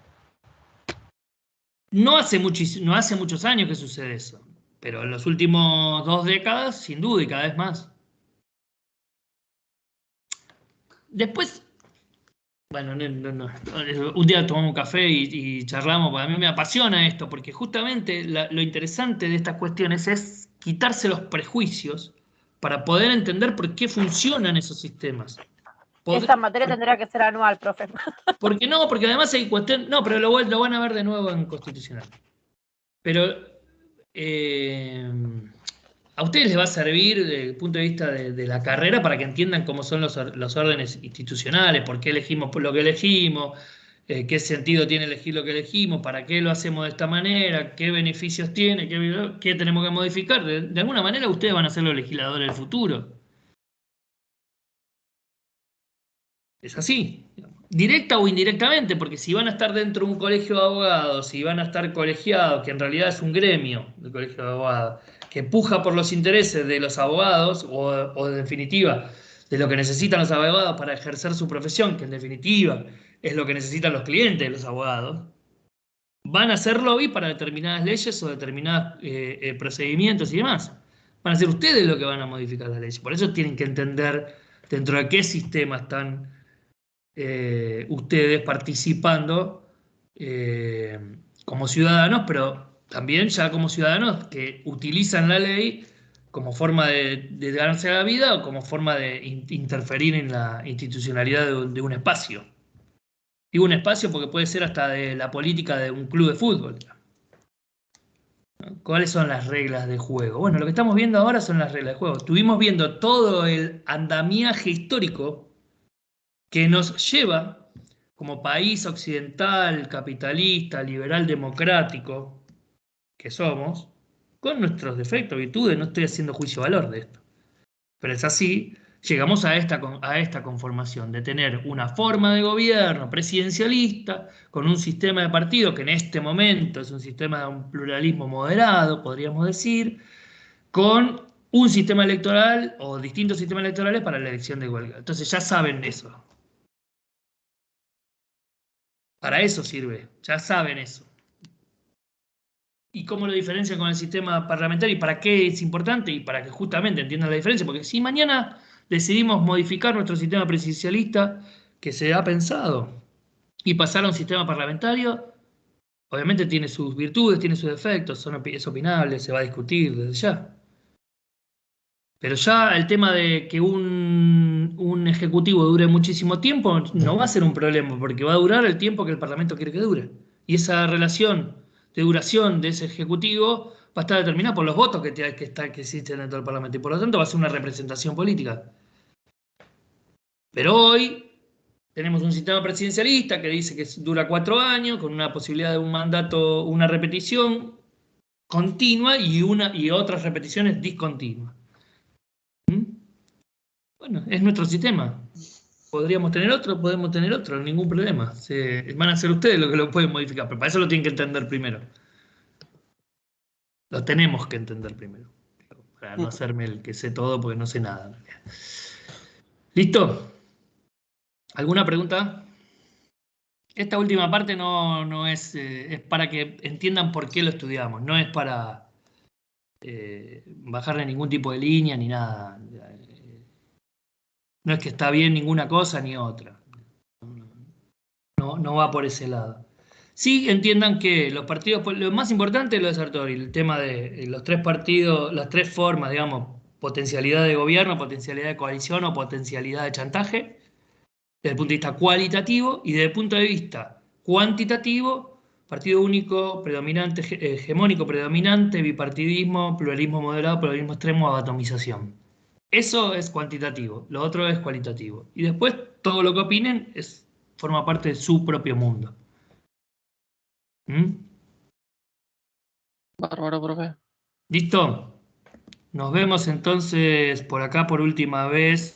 No hace muchos años que sucede eso, pero en los últimos 2 décadas, sin duda, y cada vez más. Después, bueno, no. Un día tomamos un café y charlamos, porque a mí me apasiona esto, porque justamente lo interesante de estas cuestiones es quitarse los prejuicios para poder entender por qué funcionan esos sistemas. Esta materia tendrá que ser anual, profe. Porque no, porque además hay cuestiones... No, pero lo van a ver de nuevo en Constitucional. Pero a ustedes les va a servir desde el punto de vista de la carrera para que entiendan cómo son los órdenes institucionales, por qué elegimos lo que elegimos, qué sentido tiene elegir lo que elegimos, para qué lo hacemos de esta manera, qué beneficios tiene, qué tenemos que modificar. De alguna manera ustedes van a ser los legisladores del futuro. Es así, directa o indirectamente, porque si van a estar dentro de un colegio de abogados, si van a estar colegiados, que en realidad es un gremio del colegio de abogados, que puja por los intereses de los abogados, o en definitiva, de lo que necesitan los abogados para ejercer su profesión, que en definitiva es lo que necesitan los clientes de los abogados, van a hacer lobby para determinadas leyes o determinados procedimientos y demás. Van a ser ustedes los que van a modificar las leyes. Por eso tienen que entender dentro de qué sistema están ustedes participando como ciudadanos, pero también ya como ciudadanos que utilizan la ley como forma de ganarse la vida o como forma de interferir en la institucionalidad de un espacio. Digo un espacio porque puede ser hasta de la política de un club de fútbol. ¿Cuáles son las reglas de juego? Bueno, lo que estamos viendo ahora son las reglas de juego. Estuvimos viendo todo el andamiaje histórico que nos lleva como país occidental, capitalista, liberal, democrático, que somos, con nuestros defectos, virtudes, no estoy haciendo juicio de valor de esto, pero es así, llegamos a esta conformación de tener una forma de gobierno presidencialista, con un sistema de partidos que en este momento es un sistema de un pluralismo moderado, podríamos decir, con un sistema electoral o distintos sistemas electorales para la elección de huelga. Entonces ya saben eso. Para eso sirve, ya saben eso. ¿Y cómo lo diferencian con el sistema parlamentario? ¿Y para qué es importante? Y para que justamente entiendan la diferencia. Porque si mañana decidimos modificar nuestro sistema presidencialista, que se ha pensado, y pasar a un sistema parlamentario, obviamente tiene sus virtudes, tiene sus defectos, es opinable, se va a discutir desde ya. Pero ya el tema de que un ejecutivo dure muchísimo tiempo no va a ser un problema, porque va a durar el tiempo que el Parlamento quiere que dure. Y esa relación de duración de ese ejecutivo va a estar determinada por los votos que existen dentro del Parlamento. Y por lo tanto va a ser una representación política. Pero hoy tenemos un sistema presidencialista que dice que dura 4 años, con una posibilidad de un mandato, una repetición continua y otras repeticiones discontinuas. Bueno, es nuestro sistema. Podríamos tener otro, ningún problema. Van a ser ustedes los que lo pueden modificar, pero para eso lo tienen que entender primero. Lo tenemos que entender primero, para no hacerme el que sé todo porque no sé nada. ¿Listo? ¿Alguna pregunta? Esta última parte no es, es para que entiendan por qué lo estudiamos, no es para bajarle ningún tipo de línea ni nada. No es que está bien ninguna cosa ni otra. No va por ese lado. Sí, entiendan que los partidos, lo más importante es lo de Sartori, el tema de los tres partidos, las tres formas, digamos, potencialidad de gobierno, potencialidad de coalición o potencialidad de chantaje, desde el punto de vista cualitativo, y desde el punto de vista cuantitativo, partido único, predominante, hegemónico, predominante, bipartidismo, pluralismo moderado, pluralismo extremo, atomización. Eso es cuantitativo, lo otro es cualitativo. Y después todo lo que opinen forma parte de su propio mundo. ¿Mm? Bárbaro, profe. ¿Listo? Nos vemos entonces por acá por última vez